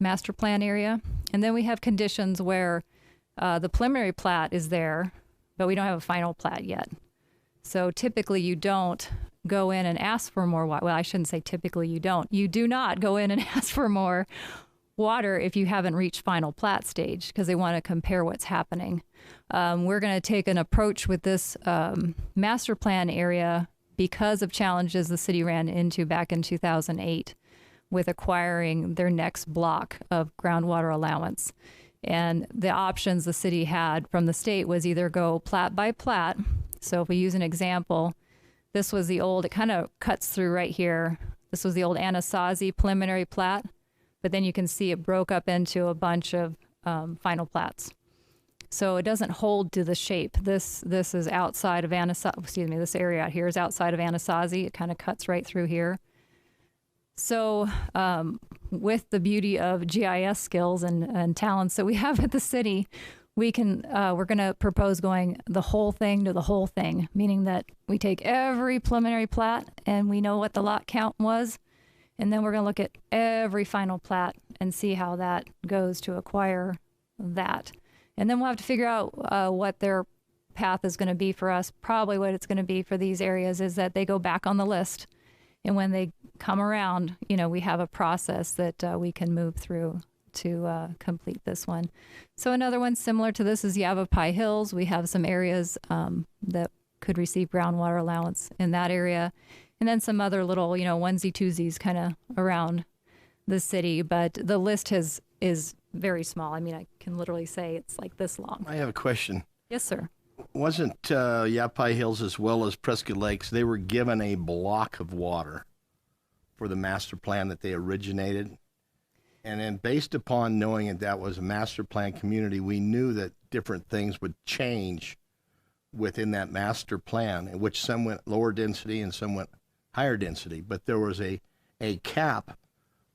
master plan area. And then we have conditions where the preliminary plat is there, but we don't have a final plat yet. So typically you don't go in and ask for more water. Well, I shouldn't say typically you don't. You do not go in and ask for more water if you haven't reached final plat stage because they want to compare what's happening. We're going to take an approach with this master plan area because of challenges the city ran into back in 2008 with acquiring their next block of groundwater allowance. And the options the city had from the state was either go plat by plat. So if we use an example, this was the old, it kind of cuts through right here. This was the old Anasazi preliminary plat, but then you can see it broke up into a bunch of final plats. So it doesn't hold to the shape. This is outside of Anasazi, excuse me, this area out here is outside of Anasazi. It kind of cuts right through here. So with the beauty of GIS skills and talents that we have at the city, we're going to propose going the whole thing to the whole thing, meaning that we take every preliminary plat and we know what the lot count was, and then we're going to look at every final plat and see how that goes to acquire that. And then we'll have to figure out what their path is going to be for us. Probably what it's going to be for these areas is that they go back on the list. And when they come around, you know, we have a process that we can move through to complete this one. So another one similar to this is Yavapai Hills. We have some areas that could receive groundwater allowance in that area. And then some other little, you know, onesie-twosies kind of around the city. But the list is very small. I mean, I can literally say it's like this long. I have a question. Yes, sir. Wasn't Yavapai Hills as well as Prescott Lakes, they were given a block of water for the master plan that they originated? And then based upon knowing that was a master plan community, we knew that different things would change within that master plan, in which some went lower density and some went higher density. But there was a cap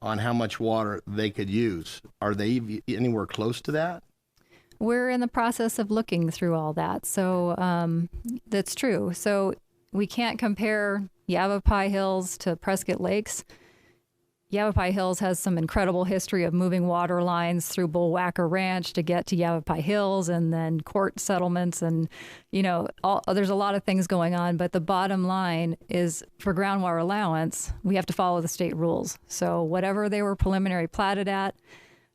on how much water they could use. Are they anywhere close to that? We're in the process of looking through all that. So that's true. So we can't compare Yavapai Hills to Prescott Lakes. Yavapai Hills has some incredible history of moving water lines through Bullwhacker Ranch to get to Yavapai Hills, and then court settlements, and, you know, there's a lot of things going on. But the bottom line is, for groundwater allowance, we have to follow the state rules. So whatever they were preliminary platted at,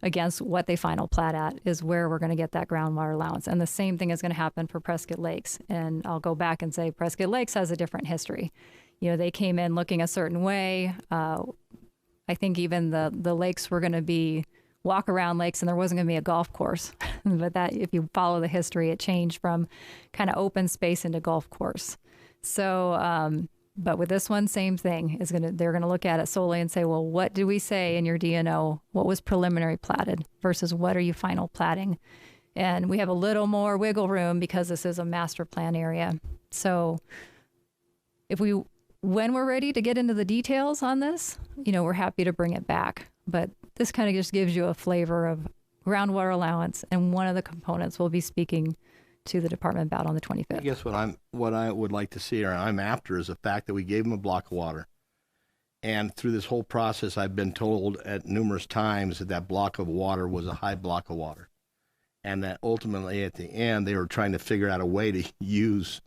against what they final plat at is where we're going to get that groundwater allowance. And the same thing is going to happen for Prescott Lakes. And I'll go back and say Prescott Lakes has a different history. You know, they came in looking a certain way. I think even the lakes were going to be walk around lakes and there wasn't going to be a golf course. But that, if you follow the history, it changed from kind of open space into golf course. So, but with this one, same thing they're going to look at it solely and say, well, what do we say in your DNO? What was preliminary platted versus what are you final platting? And we have a little more wiggle room because this is a master plan area. So when we're ready to get into the details on this, you know, we're happy to bring it back. But this kind of just gives you a flavor of groundwater allowance, and one of the components we'll be speaking to the department about on the 25th. I guess what I would like to see, or I'm after, is the fact that we gave them a block of water. And through this whole process, I've been told at numerous times that that block of water was a high block of water. And that ultimately at the end, they were trying to figure out a way to use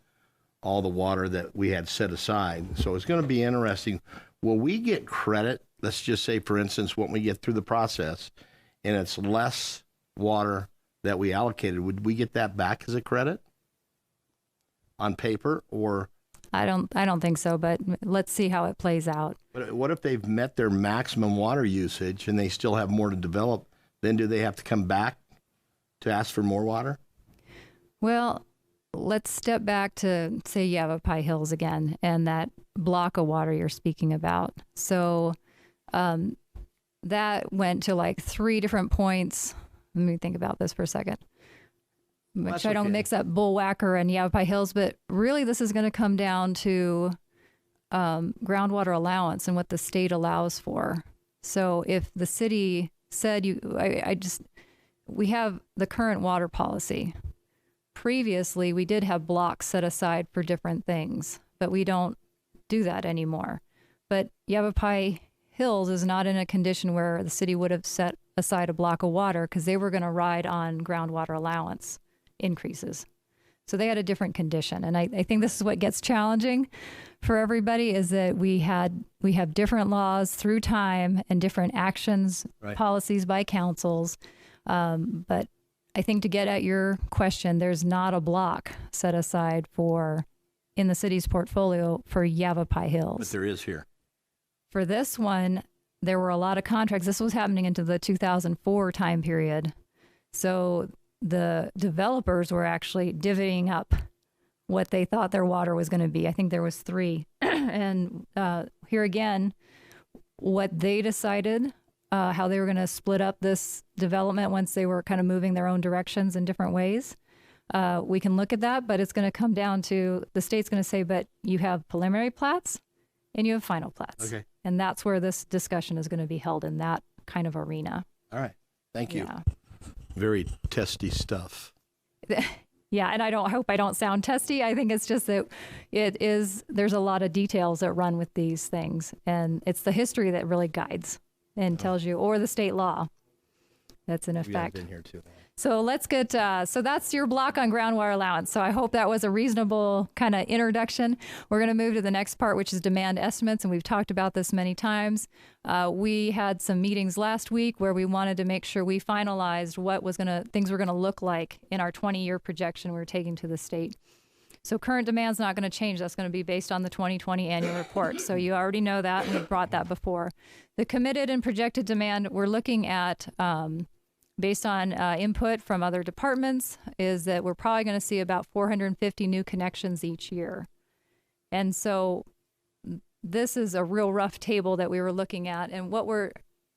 all the water that we had set aside. So it's going to be interesting. Will we get credit? Let's just say, for instance, when we get through the process and it's less water that we allocated, would we get that back as a credit on paper? Or I don't think so, but let's see how it plays out. But what if they've met their maximum water usage and they still have more to develop? Then do they have to come back to ask for more water? Well, let's step back to, say, Yavapai Hills again, and that block of water you're speaking about. So that went to like 3 different points. Let me think about this for a second. Make sure I don't mix up Bullwhacker and Yavapai Hills, but really this is going to come down to groundwater allowance and what the state allows for. So if the city said we have the current water policy. Previously, we did have blocks set aside for different things, but we don't do that anymore. But Yavapai Hills is not in a condition where the city would have set aside a block of water because they were going to ride on groundwater allowance increases. So they had a different condition. And I think this is what gets challenging for everybody, is that we have different laws through time and different actions, right, policies by councils. But I think to get at your question, there's not a block set aside in the city's portfolio for Yavapai Hills. But there is here. For this one, there were a lot of contracts. This was happening into the 2004 time period. So the developers were actually divvying up what they thought their water was going to be. I think there was 3. And here again, what they decided, how they were going to split up this development once they were kind of moving their own directions in different ways. We can look at that, but it's going to come down to the state's going to say, but you have preliminary plats and you have final plats. Okay. And that's where this discussion is going to be held, in that kind of arena. All right. Thank you. Yeah. Very testy stuff. Yeah, and I hope I don't sound testy. I think it's just that there's a lot of details that run with these things, and it's the history that really guides and tells you, or the state law that's in effect. Been here too. So let's get, so that's your block on groundwater allowance. So I hope that was a reasonable kind of introduction. We're going to move to the next part, which is demand estimates. And we've talked about this many times. We had some meetings last week where we wanted to make sure we finalized what things were going to look like in our 20-year projection we were taking to the state. So current demand's not going to change. That's going to be based on the 2020 annual report. So you already know that, and we've brought that before. The committed and projected demand we're looking at, based on input from other departments, is that we're probably going to see about 450 new connections each year. And so this is a real rough table that we were looking at. And what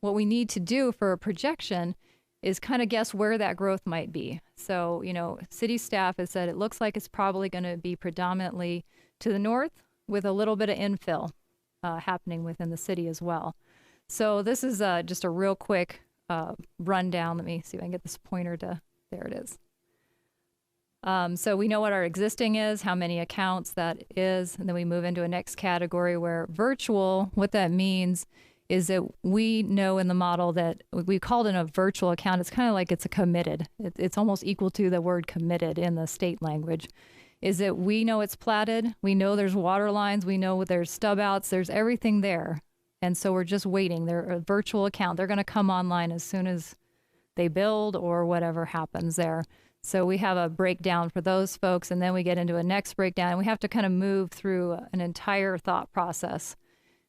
we need to do for a projection is kind of guess where that growth might be. So, city staff has said it looks like it's probably going to be predominantly to the north, with a little bit of infill happening within the city as well. So this is just a real quick rundown. Let me see if I can get this pointer there it is. So we know what our existing is, how many accounts that is, and then we move into a next category where virtual, what that means is that we know in the model that we called it a virtual account. It's kind of like it's a committed. It's almost equal to the word committed in the state language. Is that we know it's platted, we know there's water lines, we know there's stub outs, there's everything there. And so we're just waiting. They're a virtual account. They're going to come online as soon as they build or whatever happens there. So we have a breakdown for those folks, and then we get into a next breakdown, and we have to kind of move through an entire thought process.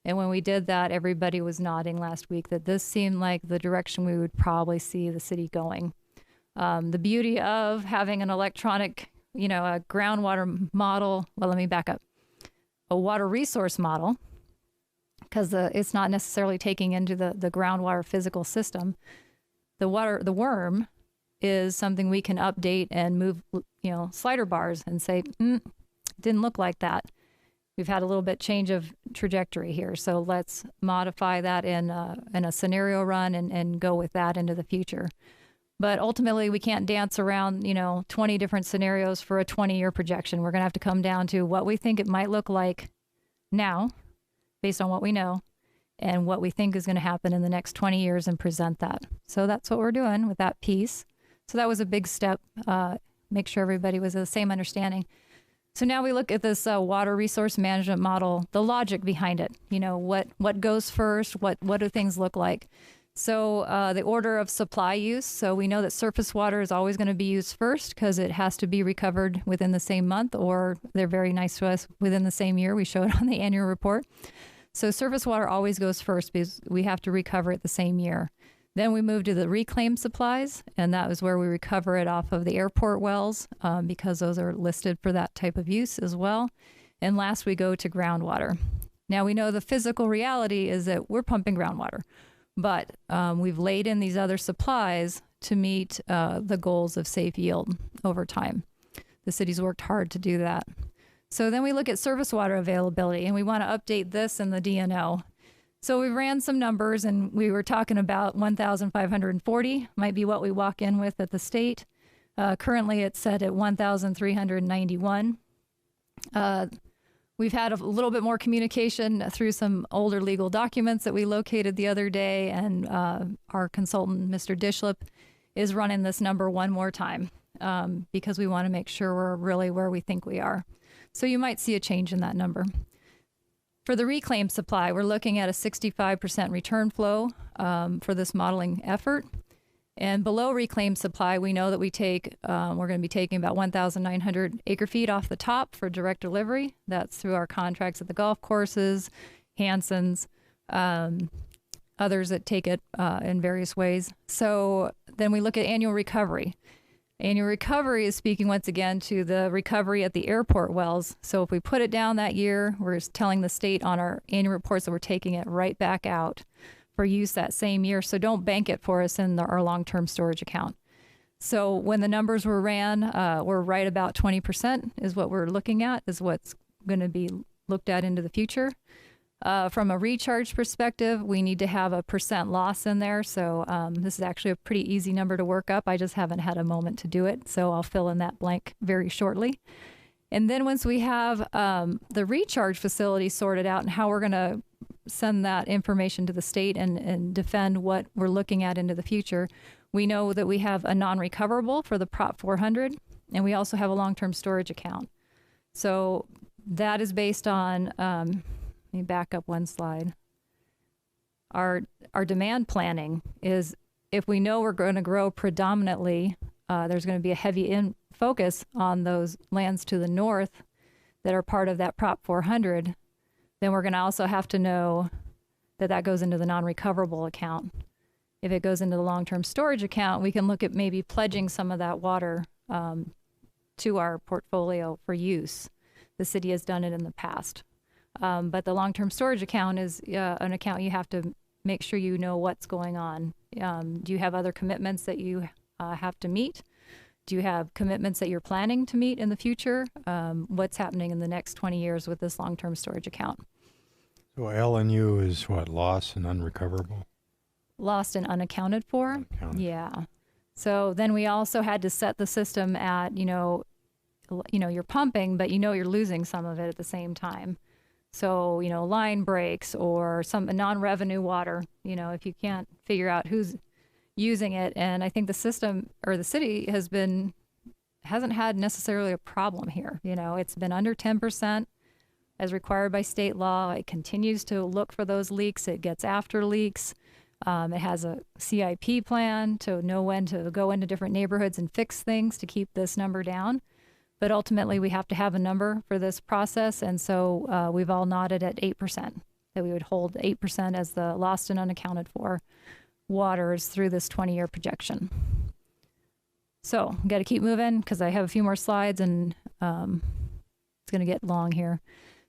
And when we did that, everybody was nodding last week that this seemed like the direction we would probably see the city going. The beauty of having an electronic, a groundwater model, well, let me back up, a water resource model, because it's not necessarily taking into the groundwater physical system. The worm is something we can update and move, slider bars and say, didn't look like that. We've had a little bit change of trajectory here. So let's modify that in a scenario run and go with that into the future. But ultimately, we can't dance around, 20 different scenarios for a 20-year projection. We're going to have to come down to what we think it might look like now, based on what we know, and what we think is going to happen in the next 20 years and present that. So that's what we're doing with that piece. So that was a big step, make sure everybody was of the same understanding. So now we look at this water resource management model, the logic behind it. What goes first? What do things look like? So the order of supply use. So we know that surface water is always going to be used first because it has to be recovered within the same month, or they're very nice to us within the same year. We show it on the annual report. So surface water always goes first because we have to recover it the same year. Then we move to the reclaimed supplies, and that was where we recover it off of the airport wells because those are listed for that type of use as well. And last, we go to groundwater. Now, we know the physical reality is that we're pumping groundwater, but we've laid in these other supplies to meet the goals of safe yield over time. The city's worked hard to do that. So then we look at surface water availability, and we want to update this in the DNO. So we ran some numbers, and we were talking about 1,540 might be what we walk in with at the state. Currently, it's set at 1,391. We've had a little bit more communication through some older legal documents that we located the other day, and our consultant, Mr. Dishlip, is running this number one more time because we want to make sure we're really where we think we are. So you might see a change in that number. For the reclaim supply, we're looking at a 65% return flow for this modeling effort. And below reclaim supply, we know that we're going to be taking about 1,900 acre feet off the top for direct delivery. That's through our contracts at the golf courses, Hanson's, others that take it in various ways. So then we look at annual recovery. Annual recovery is speaking once again to the recovery at the airport wells. So if we put it down that year, we're telling the state on our annual reports that we're taking it right back out for use that same year. So don't bank it for us in our long-term storage account. So when the numbers were ran, we're right about 20% is what we're looking at, is what's going to be looked at into the future. From a recharge perspective, we need to have a % loss in there. So this is actually a pretty easy number to work up. I just haven't had a moment to do it. So I'll fill in that blank very shortly. And then once we have the recharge facility sorted out and how we're going to send that information to the state and defend what we're looking at into the future, we know that we have a non-recoverable for the Prop 400, and we also have a long-term storage account. So that is based on... let me back up one slide. Our demand planning is, if we know we're going to grow predominantly, there's going to be a heavy focus on those lands to the north that are part of that Prop 400, then we're going to also have to know that that goes into the non-recoverable account. If it goes into the long-term storage account, we can look at maybe pledging some of that water to our portfolio for use. The city has done it in the past. But the long-term storage account is an account you have to make sure you know what's going on. Do you have other commitments that you have to meet? Do you have commitments that you're planning to meet in the future? What's happening in the next 20 years with this long-term storage account? So LNU is what, lost and unrecoverable? Lost and unaccounted for? Unaccounted. Yeah. So then we also had to set the system at, you're pumping, but you're losing some of it at the same time. So, line breaks or some non-revenue water, if you can't figure out who's using it. And I think the system or the city hasn't had necessarily a problem here. It's been under 10% as required by state law. It continues to look for those leaks. It gets after leaks. It has a CIP plan to know when to go into different neighborhoods and fix things to keep this number down. But ultimately, we have to have a number for this process. And so we've all nodded at 8%, that we would hold 8% as the lost and unaccounted for waters through this 20-year projection. So got to keep moving because I have a few more slides and it's going to get long here.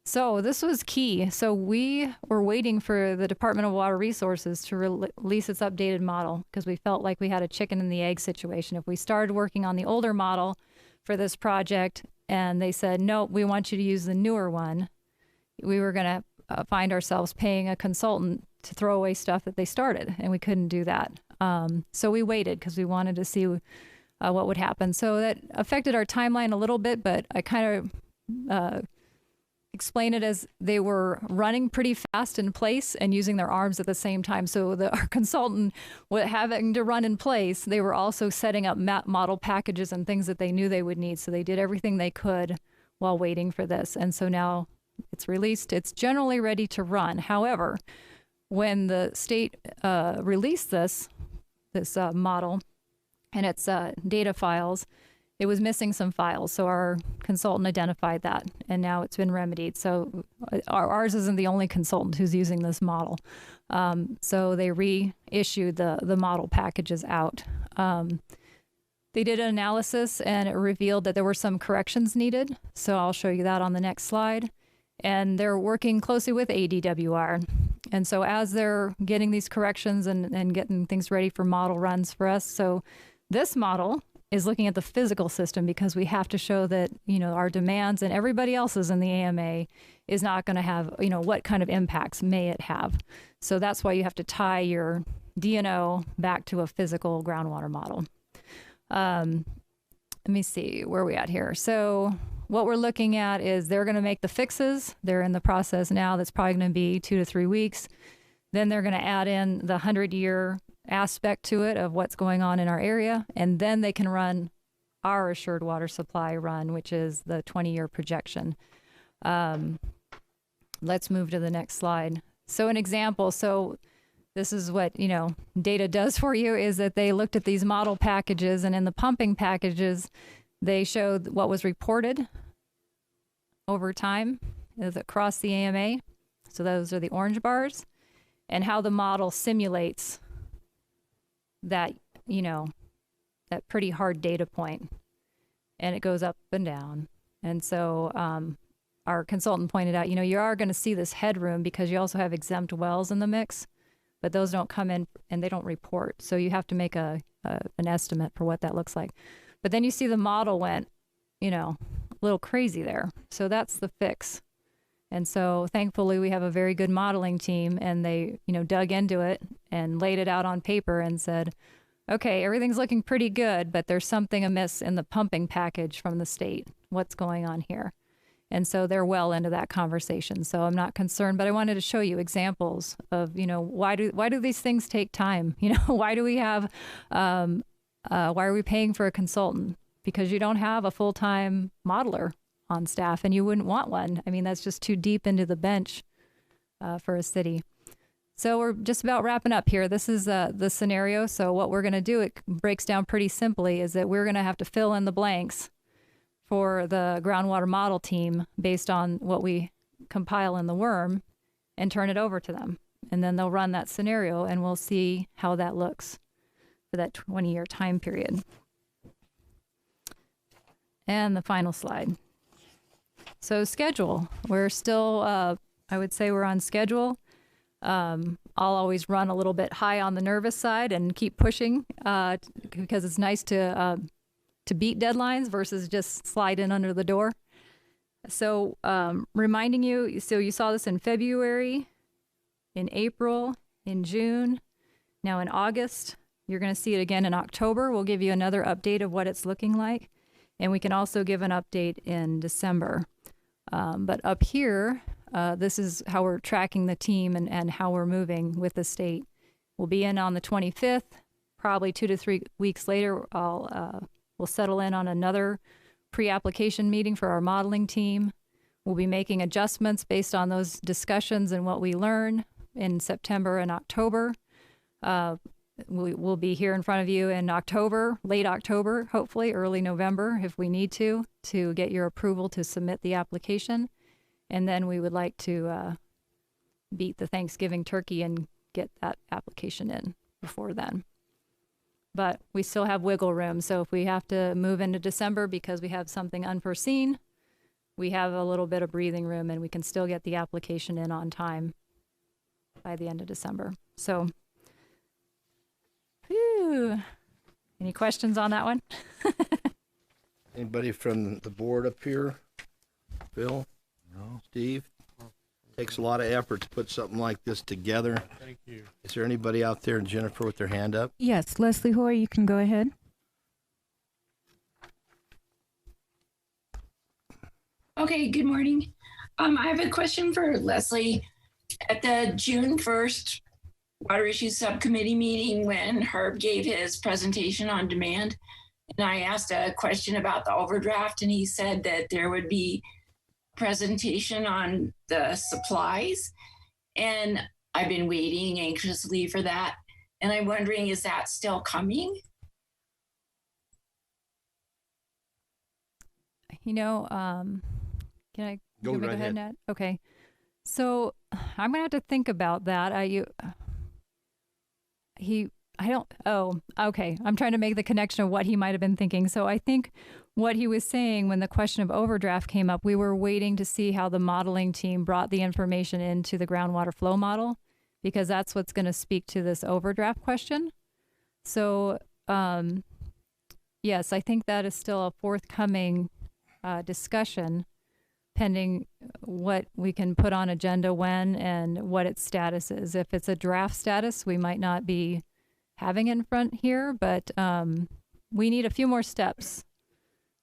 So this was key. So we were waiting for the Department of Water Resources to release its updated model because we felt like we had a chicken and the egg situation. If we started working on the older model for this project and they said, no, we want you to use the newer one, we were going to find ourselves paying a consultant to throw away stuff that they started, and we couldn't do that. So we waited because we wanted to see what would happen. So that affected our timeline a little bit, but I kind of explain it as they were running pretty fast in place and using their arms at the same time. So our consultant, having to run in place, they were also setting up model packages and things that they knew they would need. So they did everything they could while waiting for this. And so now it's released. It's generally ready to run. However, when the state released this model and its data files, it was missing some files. So our consultant identified that, and now it's been remedied. So ours isn't the only consultant who's using this model. So they reissued the model packages out. They did an analysis, and it revealed that there were some corrections needed. So I'll show you that on the next slide. And they're working closely with ADWR. And so as they're getting these corrections and getting things ready for model runs for us, so this model is looking at the physical system because we have to show that, our demands and everybody else's in the AMA is not going to have, what kind of impacts may it have. So that's why you have to tie your DNO back to a physical groundwater model. Let me see, where are we at here? So what we're looking at is they're going to make the fixes. They're in the process now. That's probably going to be 2 to 3 weeks. Then they're going to add in the 100-year aspect to it of what's going on in our area. And then they can run our assured water supply run, which is the 20-year projection. Let's move to the next slide. So an example, so this is what, data does for you, is that they looked at these model packages, and in the pumping packages, they showed what was reported over time across the AMA. So those are the orange bars, and how the model simulates that, that pretty hard data point. And it goes up and down. And so our consultant pointed out, you are going to see this headroom because you also have exempt wells in the mix, but those don't come in and they don't report. So you have to make an estimate for what that looks like. But then you see the model went, a little crazy there. So that's the fix. And so thankfully we have a very good modeling team, and they, dug into it and laid it out on paper and said, okay, everything's looking pretty good, but there's something amiss in the pumping package from the state. What's going on here? And so they're well into that conversation. So I'm not concerned, but I wanted to show you examples of, why do these things take time? Why do we have, why are we paying for a consultant? Because you don't have a full-time modeler on staff, and you wouldn't want one. I mean, that's just too deep into the bench for a city. So we're just about wrapping up here. This is the scenario. So what we're going to do, it breaks down pretty simply, is that we're going to have to fill in the blanks for the groundwater model team based on what we compile in the worm and turn it over to them. And then they'll run that scenario, and we'll see how that looks for that 20-year time period. And the final slide. So schedule, we're still, I would say we're on schedule. I'll always run a little bit high on the nervous side and keep pushing because it's nice to beat deadlines versus just slide in under the door. So reminding you, so you saw this in February, in April, in June, now in August. You're going to see it again in October. We'll give you another update of what it's looking like. And we can also give an update in December. But up here, this is how we're tracking the team and how we're moving with the state. We'll be in on the 25th. Probably 2 to 3 weeks later, we'll settle in on another pre-application meeting for our modeling team. We'll be making adjustments based on those discussions and what we learn in September and October. We'll be here in front of you in October, late October, hopefully early November, if we need to get your approval to submit the application. And then we would like to beat the Thanksgiving turkey and get that application in before then. But we still have wiggle room. So if we have to move into December because we have something unforeseen, we have a little bit of breathing room and we can still get the application in on time by the end of December. So, whew. Any questions on that one? Anybody from the board up here? Bill? No. Steve? Takes a lot of effort to put something like this together. Thank you. Is there anybody out there, Jennifer, with their hand up? Yes, Leslie Hoy, you can go ahead. Okay, good morning. I have a question for Leslie. At the June 1st Water Issues Subcommittee meeting, when Herb gave his presentation on demand, and I asked a question about the overdraft, and he said that there would be presentation on the supplies. And I've been waiting anxiously for that. And I'm wondering, is that still coming? Can I Go can we right ahead. Ned? Okay. So I'm gonna have to think about that. Okay. I'm trying to make the connection of what he might have been thinking. So I think what he was saying when the question of overdraft came up, we were waiting to see how the modeling team brought the information into the groundwater flow model, because that's what's going to speak to this overdraft question. So, yes, I think that is still a forthcoming discussion, pending what we can put on agenda when and what its status is. If it's a draft status, we might not be having it in front here, but we need a few more steps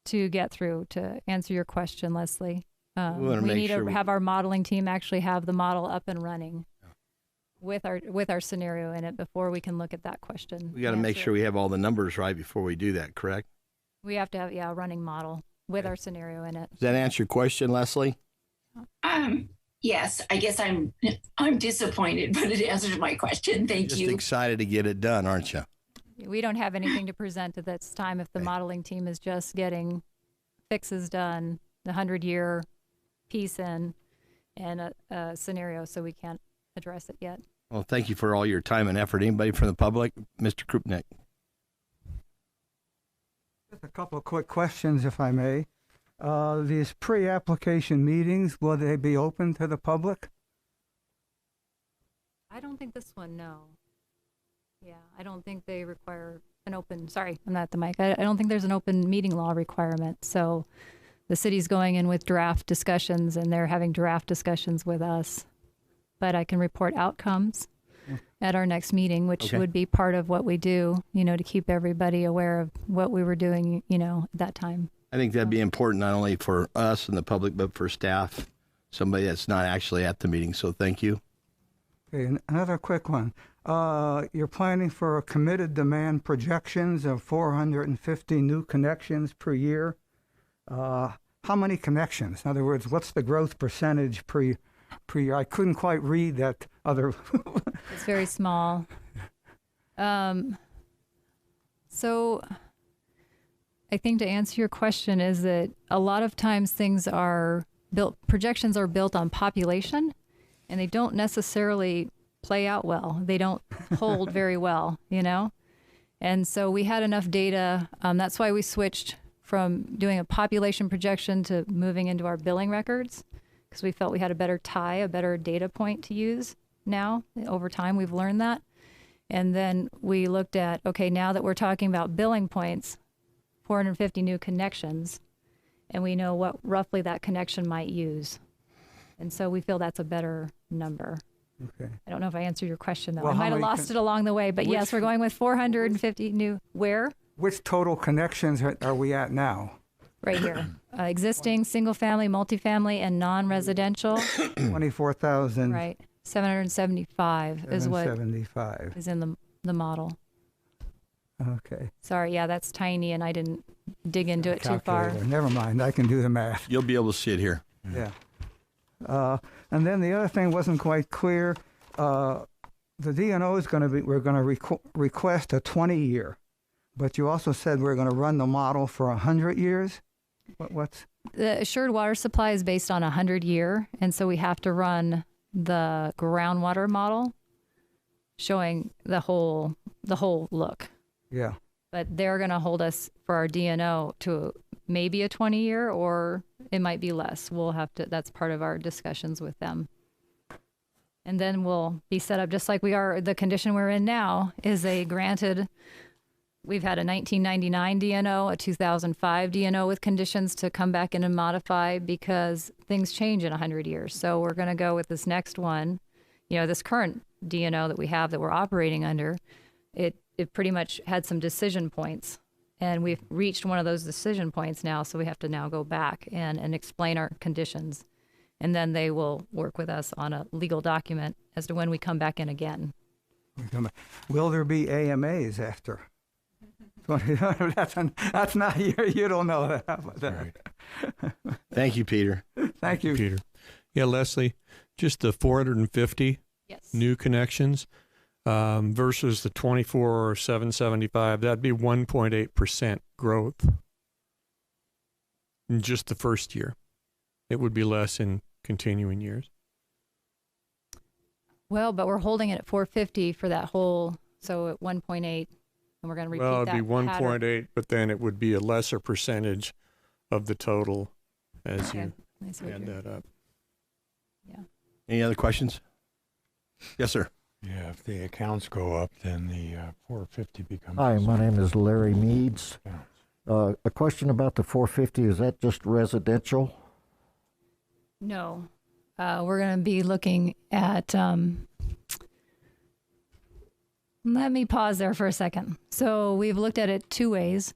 to get through to answer your question, Leslie. wanna We make need sure to we- have our modeling team actually have the model up and running with our scenario in it before we can look at that question. We got to and make answer sure it. we have all the numbers right before we do that, correct? We have to have a running model with our scenario in it. Does that answer your question, Leslie? Yes, I guess I'm disappointed, but it answers my question. Thank Just you. excited to get it done, aren't you? We don't have anything to present at this time if the Okay. modeling team is just getting fixes done, the 100-year piece in, and a scenario, so we can't address it yet. Well, thank you for all your time and effort. Anybody from the public? Mr. Krupnick. Just a couple of quick questions, if I may. These pre-application meetings, will they be open to the public? I don't think this one, no. Yeah, I don't think they require an open, sorry, I'm not at the mic. I don't think there's an open meeting law requirement. So the city's going in with draft discussions and they're having draft discussions with us. But I can report outcomes at our next meeting, which Okay. would be part of what we do, to keep everybody aware of what we were doing, at that time. I think that'd be important not only for us and the public, but for staff, somebody that's not actually at the meeting. So thank you. Okay, and another quick one. You're planning for a committed demand projections of 450 new connections per year. How many connections? In other words, what's the growth percentage per year? I couldn't quite read that other. It's very small. So I think to answer your question is that a lot of times projections are built on population, and they don't necessarily play out well. They don't hold very well, And so we had enough data. That's why we switched from doing a population projection to moving into our billing records, because we felt we had a better data point to use now. Over time, we've learned that. And then we looked at, okay, now that we're talking about billing points, 450 new connections, and we know what roughly that connection might use. And so we feel that's a better number. Okay. I don't know if I answered your question, though. Well, I how might have many lost it along the way, but yes, which- we're going with 450 new. Where? Which total connections are we at now? Right here. Existing, single-family, multifamily, and non-residential. 24,000. Right. 775 is what 775. is in the model. Okay. Sorry, yeah, that's tiny, and I didn't dig into it too far. Calculator. Never mind. I can do the math. You'll be able to see it here. Yeah. And then the other thing wasn't quite clear. the DNO is going to be, we're going to request a 20-year, but you also said we're going to run the model for 100 years. What's The assured water supply is based on 100-year, and so we have to run the groundwater model showing the whole look. yeah? But they're going to hold us for our DNO to maybe a 20-year, or it might be less. We'll have to, that's part of our discussions with them. And then we'll be set up just like we are. The condition we're in now is a granted, we've had a 1999 DNO, a 2005 DNO with conditions to come back in and modify because things change in 100 years. So we're going to go with this next one. You know, this current DNO that we have that we're operating under, it pretty much had some decision points. And we've reached one of those decision points now, so we have to now go back and explain our conditions. And then they will work with us on a legal document as to when we come back in again. Will there be AMAs after? That's not, you don't know that. Right. Thank you, Peter. Thank you. Peter. Yeah, Leslie, just the 450 new connections versus the 24,775, that'd be 1.8% growth in just the first year. It would be less in continuing years. Well, but we're holding it at 450 for that whole, so at 1.8, and we're going to repeat that. Well, it'd be 1.8, but then it would be a lesser percentage of the total as you add that up. Yeah. Any other questions? Yes, sir. Yeah, if the accounts go up, then the 450 becomes. Hi, my name is Larry Meads. Accounts. A question about the 450, is that just residential? No. We're going to be looking at, let me pause there for a second. So we've looked at it two ways,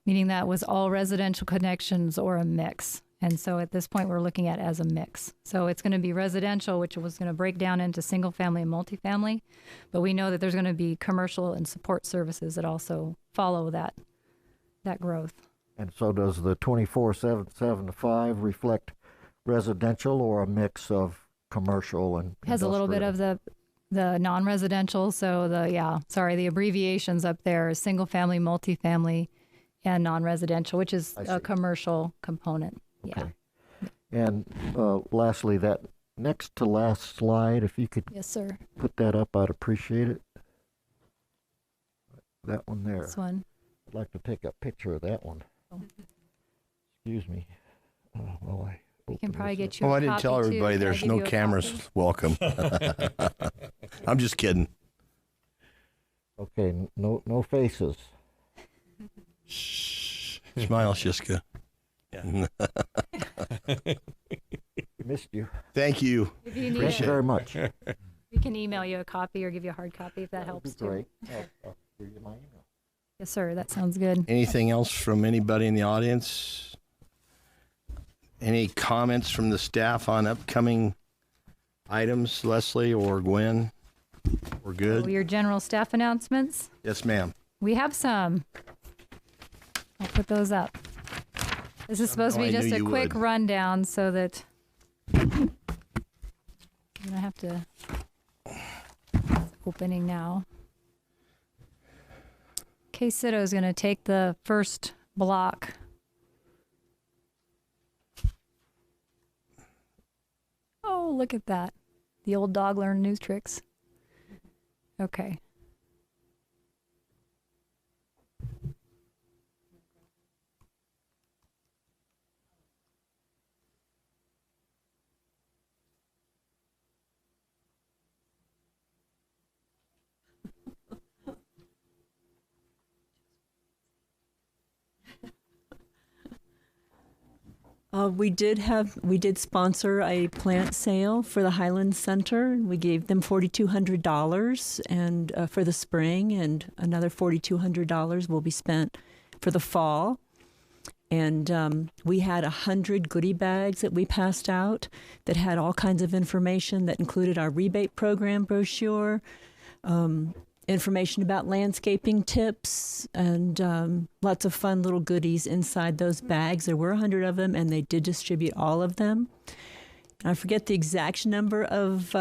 meaning that was all residential connections or a mix. And so at this point, we're looking at as a mix. So it's going to be residential, which was going to break down into single family and multifamily. But we know that there's going to be commercial and support services that also follow that growth. And so does the 24,775 reflect residential or a mix of commercial and It has a little bit of the non-residential. So the abbreviations up there is single family, multifamily, and non-residential, which is a commercial component. Okay. Yeah. And lastly, that next to last slide, if you could Yes, sir. put that up, I'd appreciate it. That one there. This one. I'd like to take a picture of that one. Oh. Excuse me. We can probably get you Oh, a I didn't tell copy, everybody too. Can I there's give no you a cameras. copy? Welcome. I'm just kidding. Okay, no faces. Shh. Smile, Shiska. Yeah. Missed you. Thank you. If you need Thank you it, very much. we can email you a copy or give you a hard copy if that helps too. Great. I'll give you my email. Yes, sir. That sounds good. Anything else from anybody in the audience? Any comments from the staff on upcoming items, Leslie or Gwen? We're good? So your general staff announcements. Yes, ma'am. We have some. I'll put those up. This is supposed to Oh, be I just knew a you quick would. rundown so that you don't have to. It's opening now. K-Cito is going to take the first block. Oh, look at that. The old dog learned new tricks. Okay. We did sponsor a plant sale for the Highland Center. We gave them $4,200 and for the spring, and another $4,200 will be spent for the fall. And we had 100 goodie bags that we passed out that had all kinds of information that included our rebate program brochure, information about landscaping tips, and lots of fun little goodies inside those bags. There were 100 of them, and they did distribute all of them. I forget the exact number of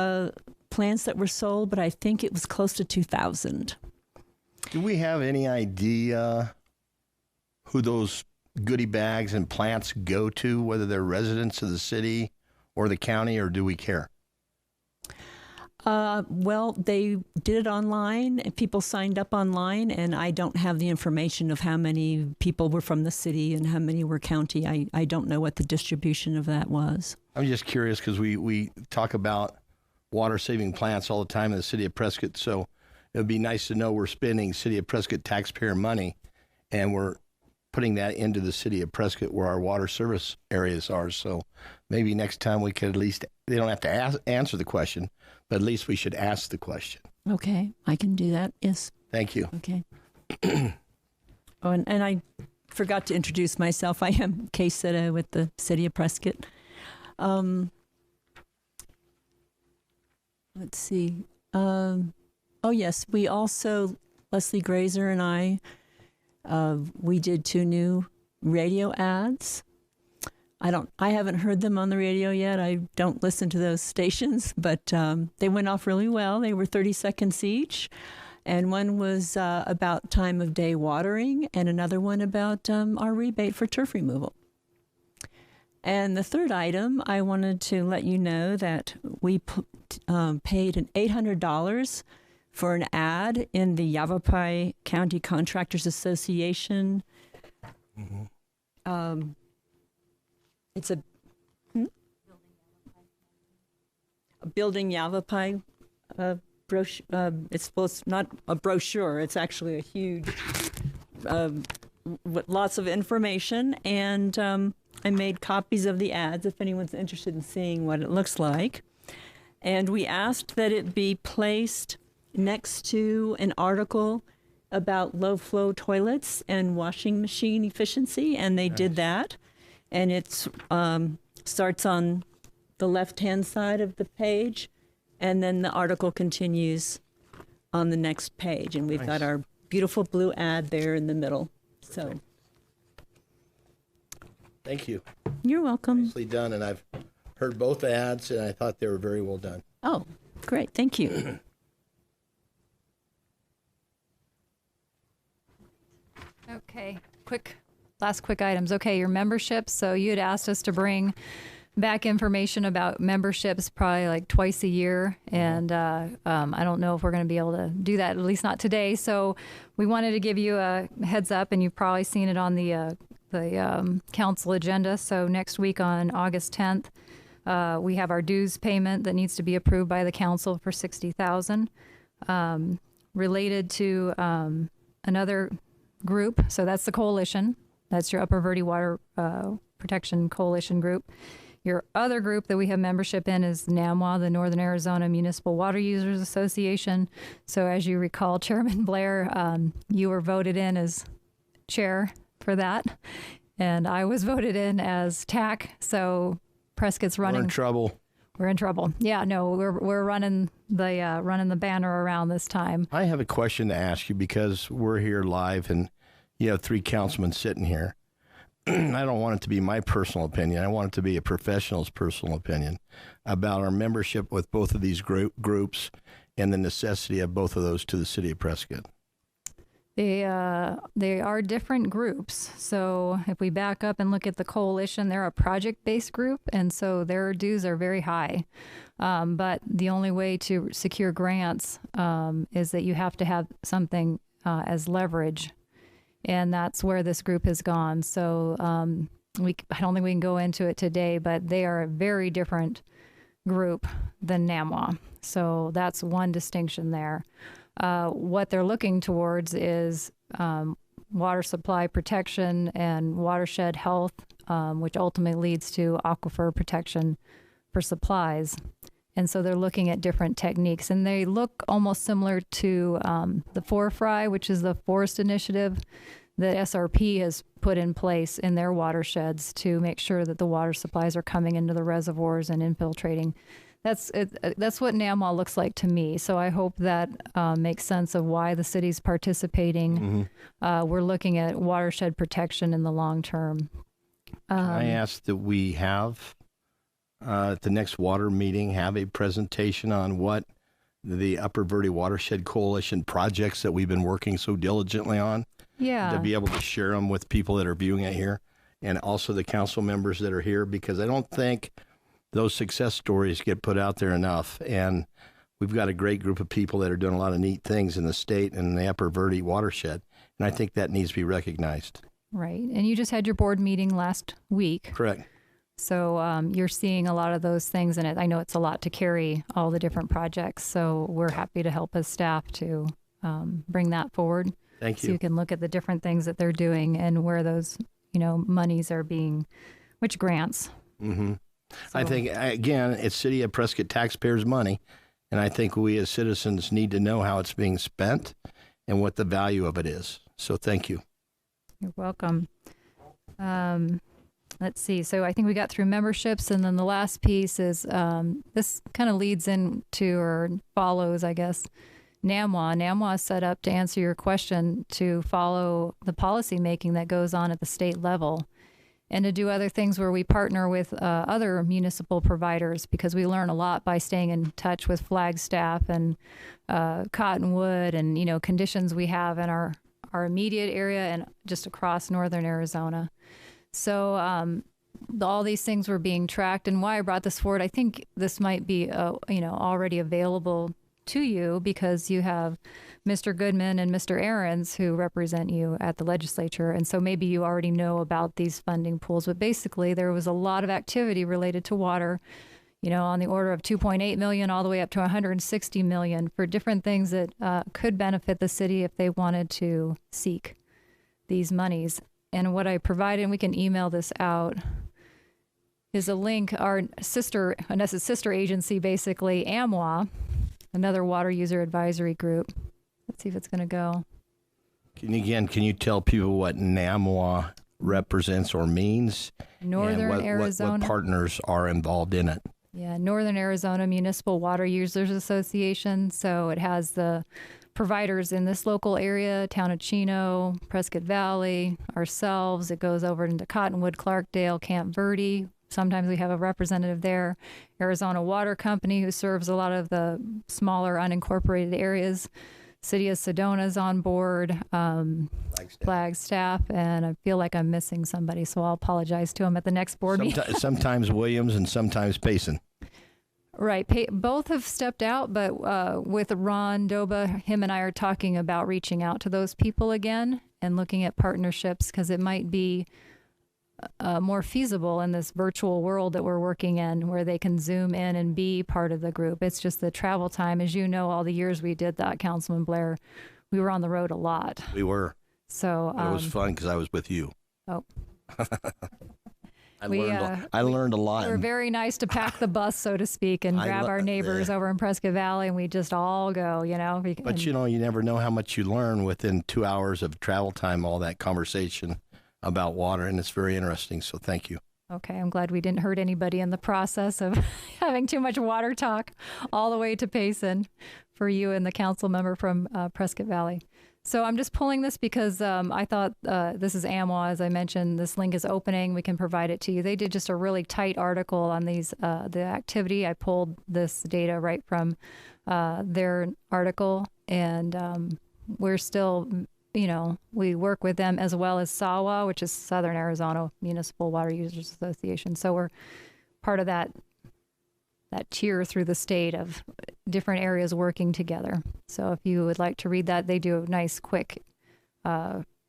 plants that were sold, but I think it was close to 2,000. Do we have any idea who those goodie bags and plants go to, whether they're residents of the city or the county, or do we care? Well, they did it online. People signed up online, and I don't have the information of how many people were from the city and how many were county. I don't know what the distribution of that was. I'm just curious because we talk about water-saving plants all the time in the city of Prescott, so it would be nice to know we're spending city of Prescott taxpayer money, and we're putting that into the city of Prescott where our water service areas are. So maybe next time we could at least, they don't have to answer the question, but at least we should ask the question. Okay, I can do that. Yes. Thank you. Okay. Oh, and I forgot to introduce myself. I am Kay Sitta with the City of Prescott. Let's see. Oh, yes, we also, Leslie Grazer and I, we did 2 new radio ads. I haven't heard them on the radio yet. I don't listen to those stations, but they went off really well. They were 30 seconds each. And one was about time of day watering, and another one about our rebate for turf removal. And the third item, I wanted to let you know that we paid an $800 for an ad in the Yavapai County Contractors Association. Mm-hmm. It's a Building Yavapai brochure. It's not a brochure. It's actually a huge, with lots of information. And I made copies of the ads if anyone's interested in seeing what it looks like. And we asked that it be placed next to an article about low flow toilets and washing machine efficiency, and they did that. And it starts on the left-hand side of the page, and then the article continues on the next page. And we've got our beautiful blue ad there in the middle. So, thank you. You're welcome. Nicely done, and I've heard both ads, and I thought they were very well done. Oh, great. Thank you. Okay, last quick items. Okay, your memberships. So you had asked us to bring back information about memberships probably like twice a year. And I don't know if we're going to be able to do that, at least not today. So we wanted to give you a heads up, and you've probably seen it on the council agenda. So next week on August 10th, we have our dues payment that needs to be approved by the council for $60,000 related to another group. So that's the coalition. That's your Upper Verde Water Protection Coalition group. Your other group that we have membership in is NAMWA, the Northern Arizona Municipal Water Users Association. So as you recall, Chairman Blair, you were voted in as chair for that, and I was voted in as TAC. So Prescott's running. We're in trouble. We're in trouble. Yeah, no, we're running the banner around this time. I have a question to ask you because we're here live, and you have 3 councilmen sitting here. I don't want it to be my personal opinion. I want it to be a professional's personal opinion about our membership with both of these groups and the necessity of both of those to the city of Prescott. They are different groups. So if we back up and look at the coalition, they're a project-based group, and so their dues are very high. But the only way to secure grants is that you have to have something as leverage, and that's where this group has gone. So I don't think we can go into it today, but they are a very different group than NAMWA. So that's one distinction there. What they're looking towards is water supply protection and watershed health, which ultimately leads to aquifer protection for supplies. And so they're looking at different techniques, and they look almost similar to the FORFRI, which is the forest initiative that SRP has put in place in their watersheds to make sure that the water supplies are coming into the reservoirs and infiltrating. That's what NAMWA looks like to me. So I hope that makes sense of why the city's participating. Mm-hmm. We're looking at watershed protection in the long term. I ask that we have, at the next water meeting, have a presentation on what the Upper Verde Watershed Coalition projects that we've been working so diligently on. Yeah. To be able to share them with people that are viewing it here, and also the council members that are here, because I don't think those success stories get put out there enough. And we've got a great group of people that are doing a lot of neat things in the state and the Upper Verde watershed. And I think that needs to be recognized. Right. And you just had your board meeting last week. Correct. So you're seeing a lot of those things in it. I know it's a lot to carry all the different projects. So we're happy to help as staff to bring that forward. Thank you. So you can look at the different things that they're doing and where those, monies are being, which grants. Mm-hmm. So, I think, again, it's City of Prescott taxpayers' money. And I think we as citizens need to know how it's being spent and what the value of it is. So thank you. You're welcome. Let's see. So I think we got through memberships, and then the last piece is this kind of leads into or follows, I guess, NAMWA. NAMWA is set up to answer your question to follow the policy making that goes on at the state level and to do other things where we partner with other municipal providers, because we learn a lot by staying in touch with Flagstaff and Cottonwood and, conditions we have in our immediate area and just across northern Arizona. So all these things were being tracked, and why I brought this forward, I think this might be, already available to you because you have Mr. Goodman and Mr. Ahrens who represent you at the legislature. And so maybe you already know about these funding pools, but basically there was a lot of activity related to water, on the order of 2.8 million all the way up to 160 million for different things that could benefit the city if they wanted to seek these monies. And what I provided, and we can email this out, is a link. Our sister agency, basically, AMWA, another water user advisory group. Let's see if it's going to go. Can you tell people what NAMWA represents or means? Northern Arizona. What partners are involved in it? Yeah, Northern Arizona Municipal Water Users Association. So it has the providers in this local area, Town of Chino, Prescott Valley, ourselves. It goes over into Cottonwood, Clarkdale, Camp Verde. Sometimes we have a representative there. Arizona Water Company, who serves a lot of the smaller unincorporated areas. City of Sedona's on board, Flagstaff, and I feel like I'm missing somebody, so I'll apologize to them at the next board meeting. Sometimes Williams and sometimes Payson. Right. Both have stepped out, but with Ron Doba, him and I are talking about reaching out to those people again and looking at partnerships, because it might be more feasible in this virtual world that we're working in, where they can zoom in and be part of the group. It's just the travel time. As you know, all the years we did that, Councilman Blair, we were on the road a lot. We were. So it was fun because I was with you. Oh. I learned a lot. We were very nice to pack the bus, so to speak, and grab our neighbors over in Prescott Valley, and we just all go, But, you never know how much you learn within 2 hours of travel time, all that conversation about water, and it's very interesting, so thank you. Okay, I'm glad we didn't hurt anybody in the process of having too much water talk all the way to Payson for you and the council member from Prescott Valley. So I'm just pulling this because I thought this is AMWA, as I mentioned. This link is opening. We can provide it to you. They did just a really tight article on these the activity. I pulled this data right from their article, and we're still, we work with them as well as SAWA, which is Southern Arizona Municipal Water Users Association. So we're part of that tier through the state of different areas working together. So if you would like to read that, they do a nice, quick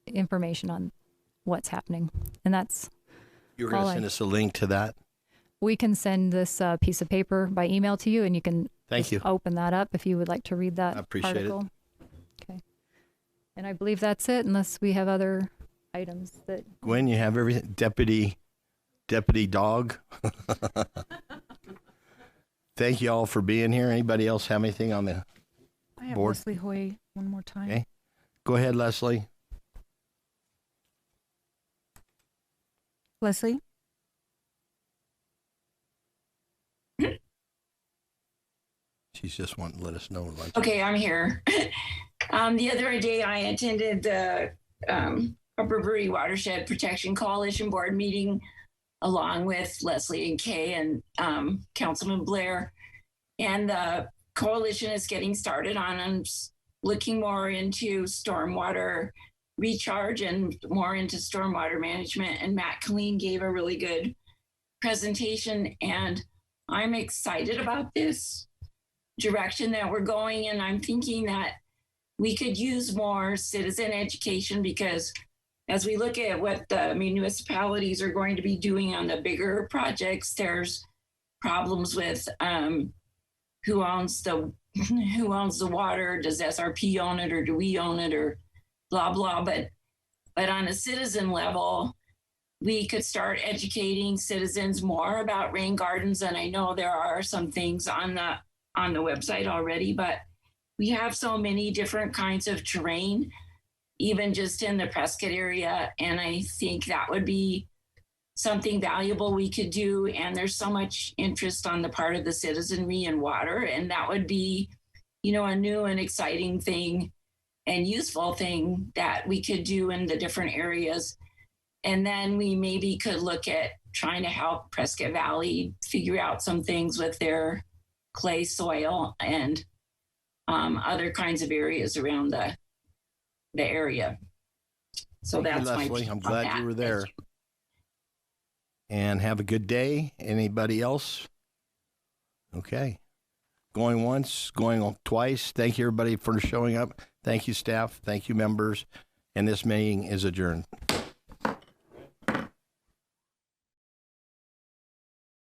information on what's happening. And that's You're going to send us a link to that? We can send this piece of paper by email to you, and you can open that up if you would like to read that article. Okay. And I believe that's it, unless we have other items that... Gwen, you have everything? Deputy Dog? Thank you all for being here. Anybody else have anything on the I have board? Leslie Hoy one more time. Okay. Go ahead, Leslie. Leslie? She's just wanting to let us know. Okay, I'm here. The other day I attended the Upper Verde Watershed Protection Coalition board meeting along with Leslie and Kay and Councilman Blair. And the coalition is getting started on. I'm looking more into stormwater recharge and more into stormwater management. And Matt Colleen gave a really good presentation, and I'm excited about this direction that we're going. And I'm thinking that we could use more citizen education, because as we look at what the municipalities are going to be doing on the bigger projects, there's problems with who owns the water. Does SRP own it, or do we own it, or blah blah. But on a citizen level, we could start educating citizens more about rain gardens. And I know there are some things on the website already, but we have so many different kinds of terrain, even just in the Prescott area. And I think that would be something valuable we could do. And there's so much interest on the part of the citizenry in water. And that would be, a new and exciting thing and useful thing that we could do in the different areas. And then we maybe could look at trying to help Prescott Valley figure out some things with their clay soil and other kinds of areas around the area. So Thank that's you, my Leslie. take I'm on glad that. you were there. And have a good day. Anybody else? Okay. Going once, going twice. Thank you, everybody, for showing up. Thank you, staff. Thank you, members. And this meeting is adjourned.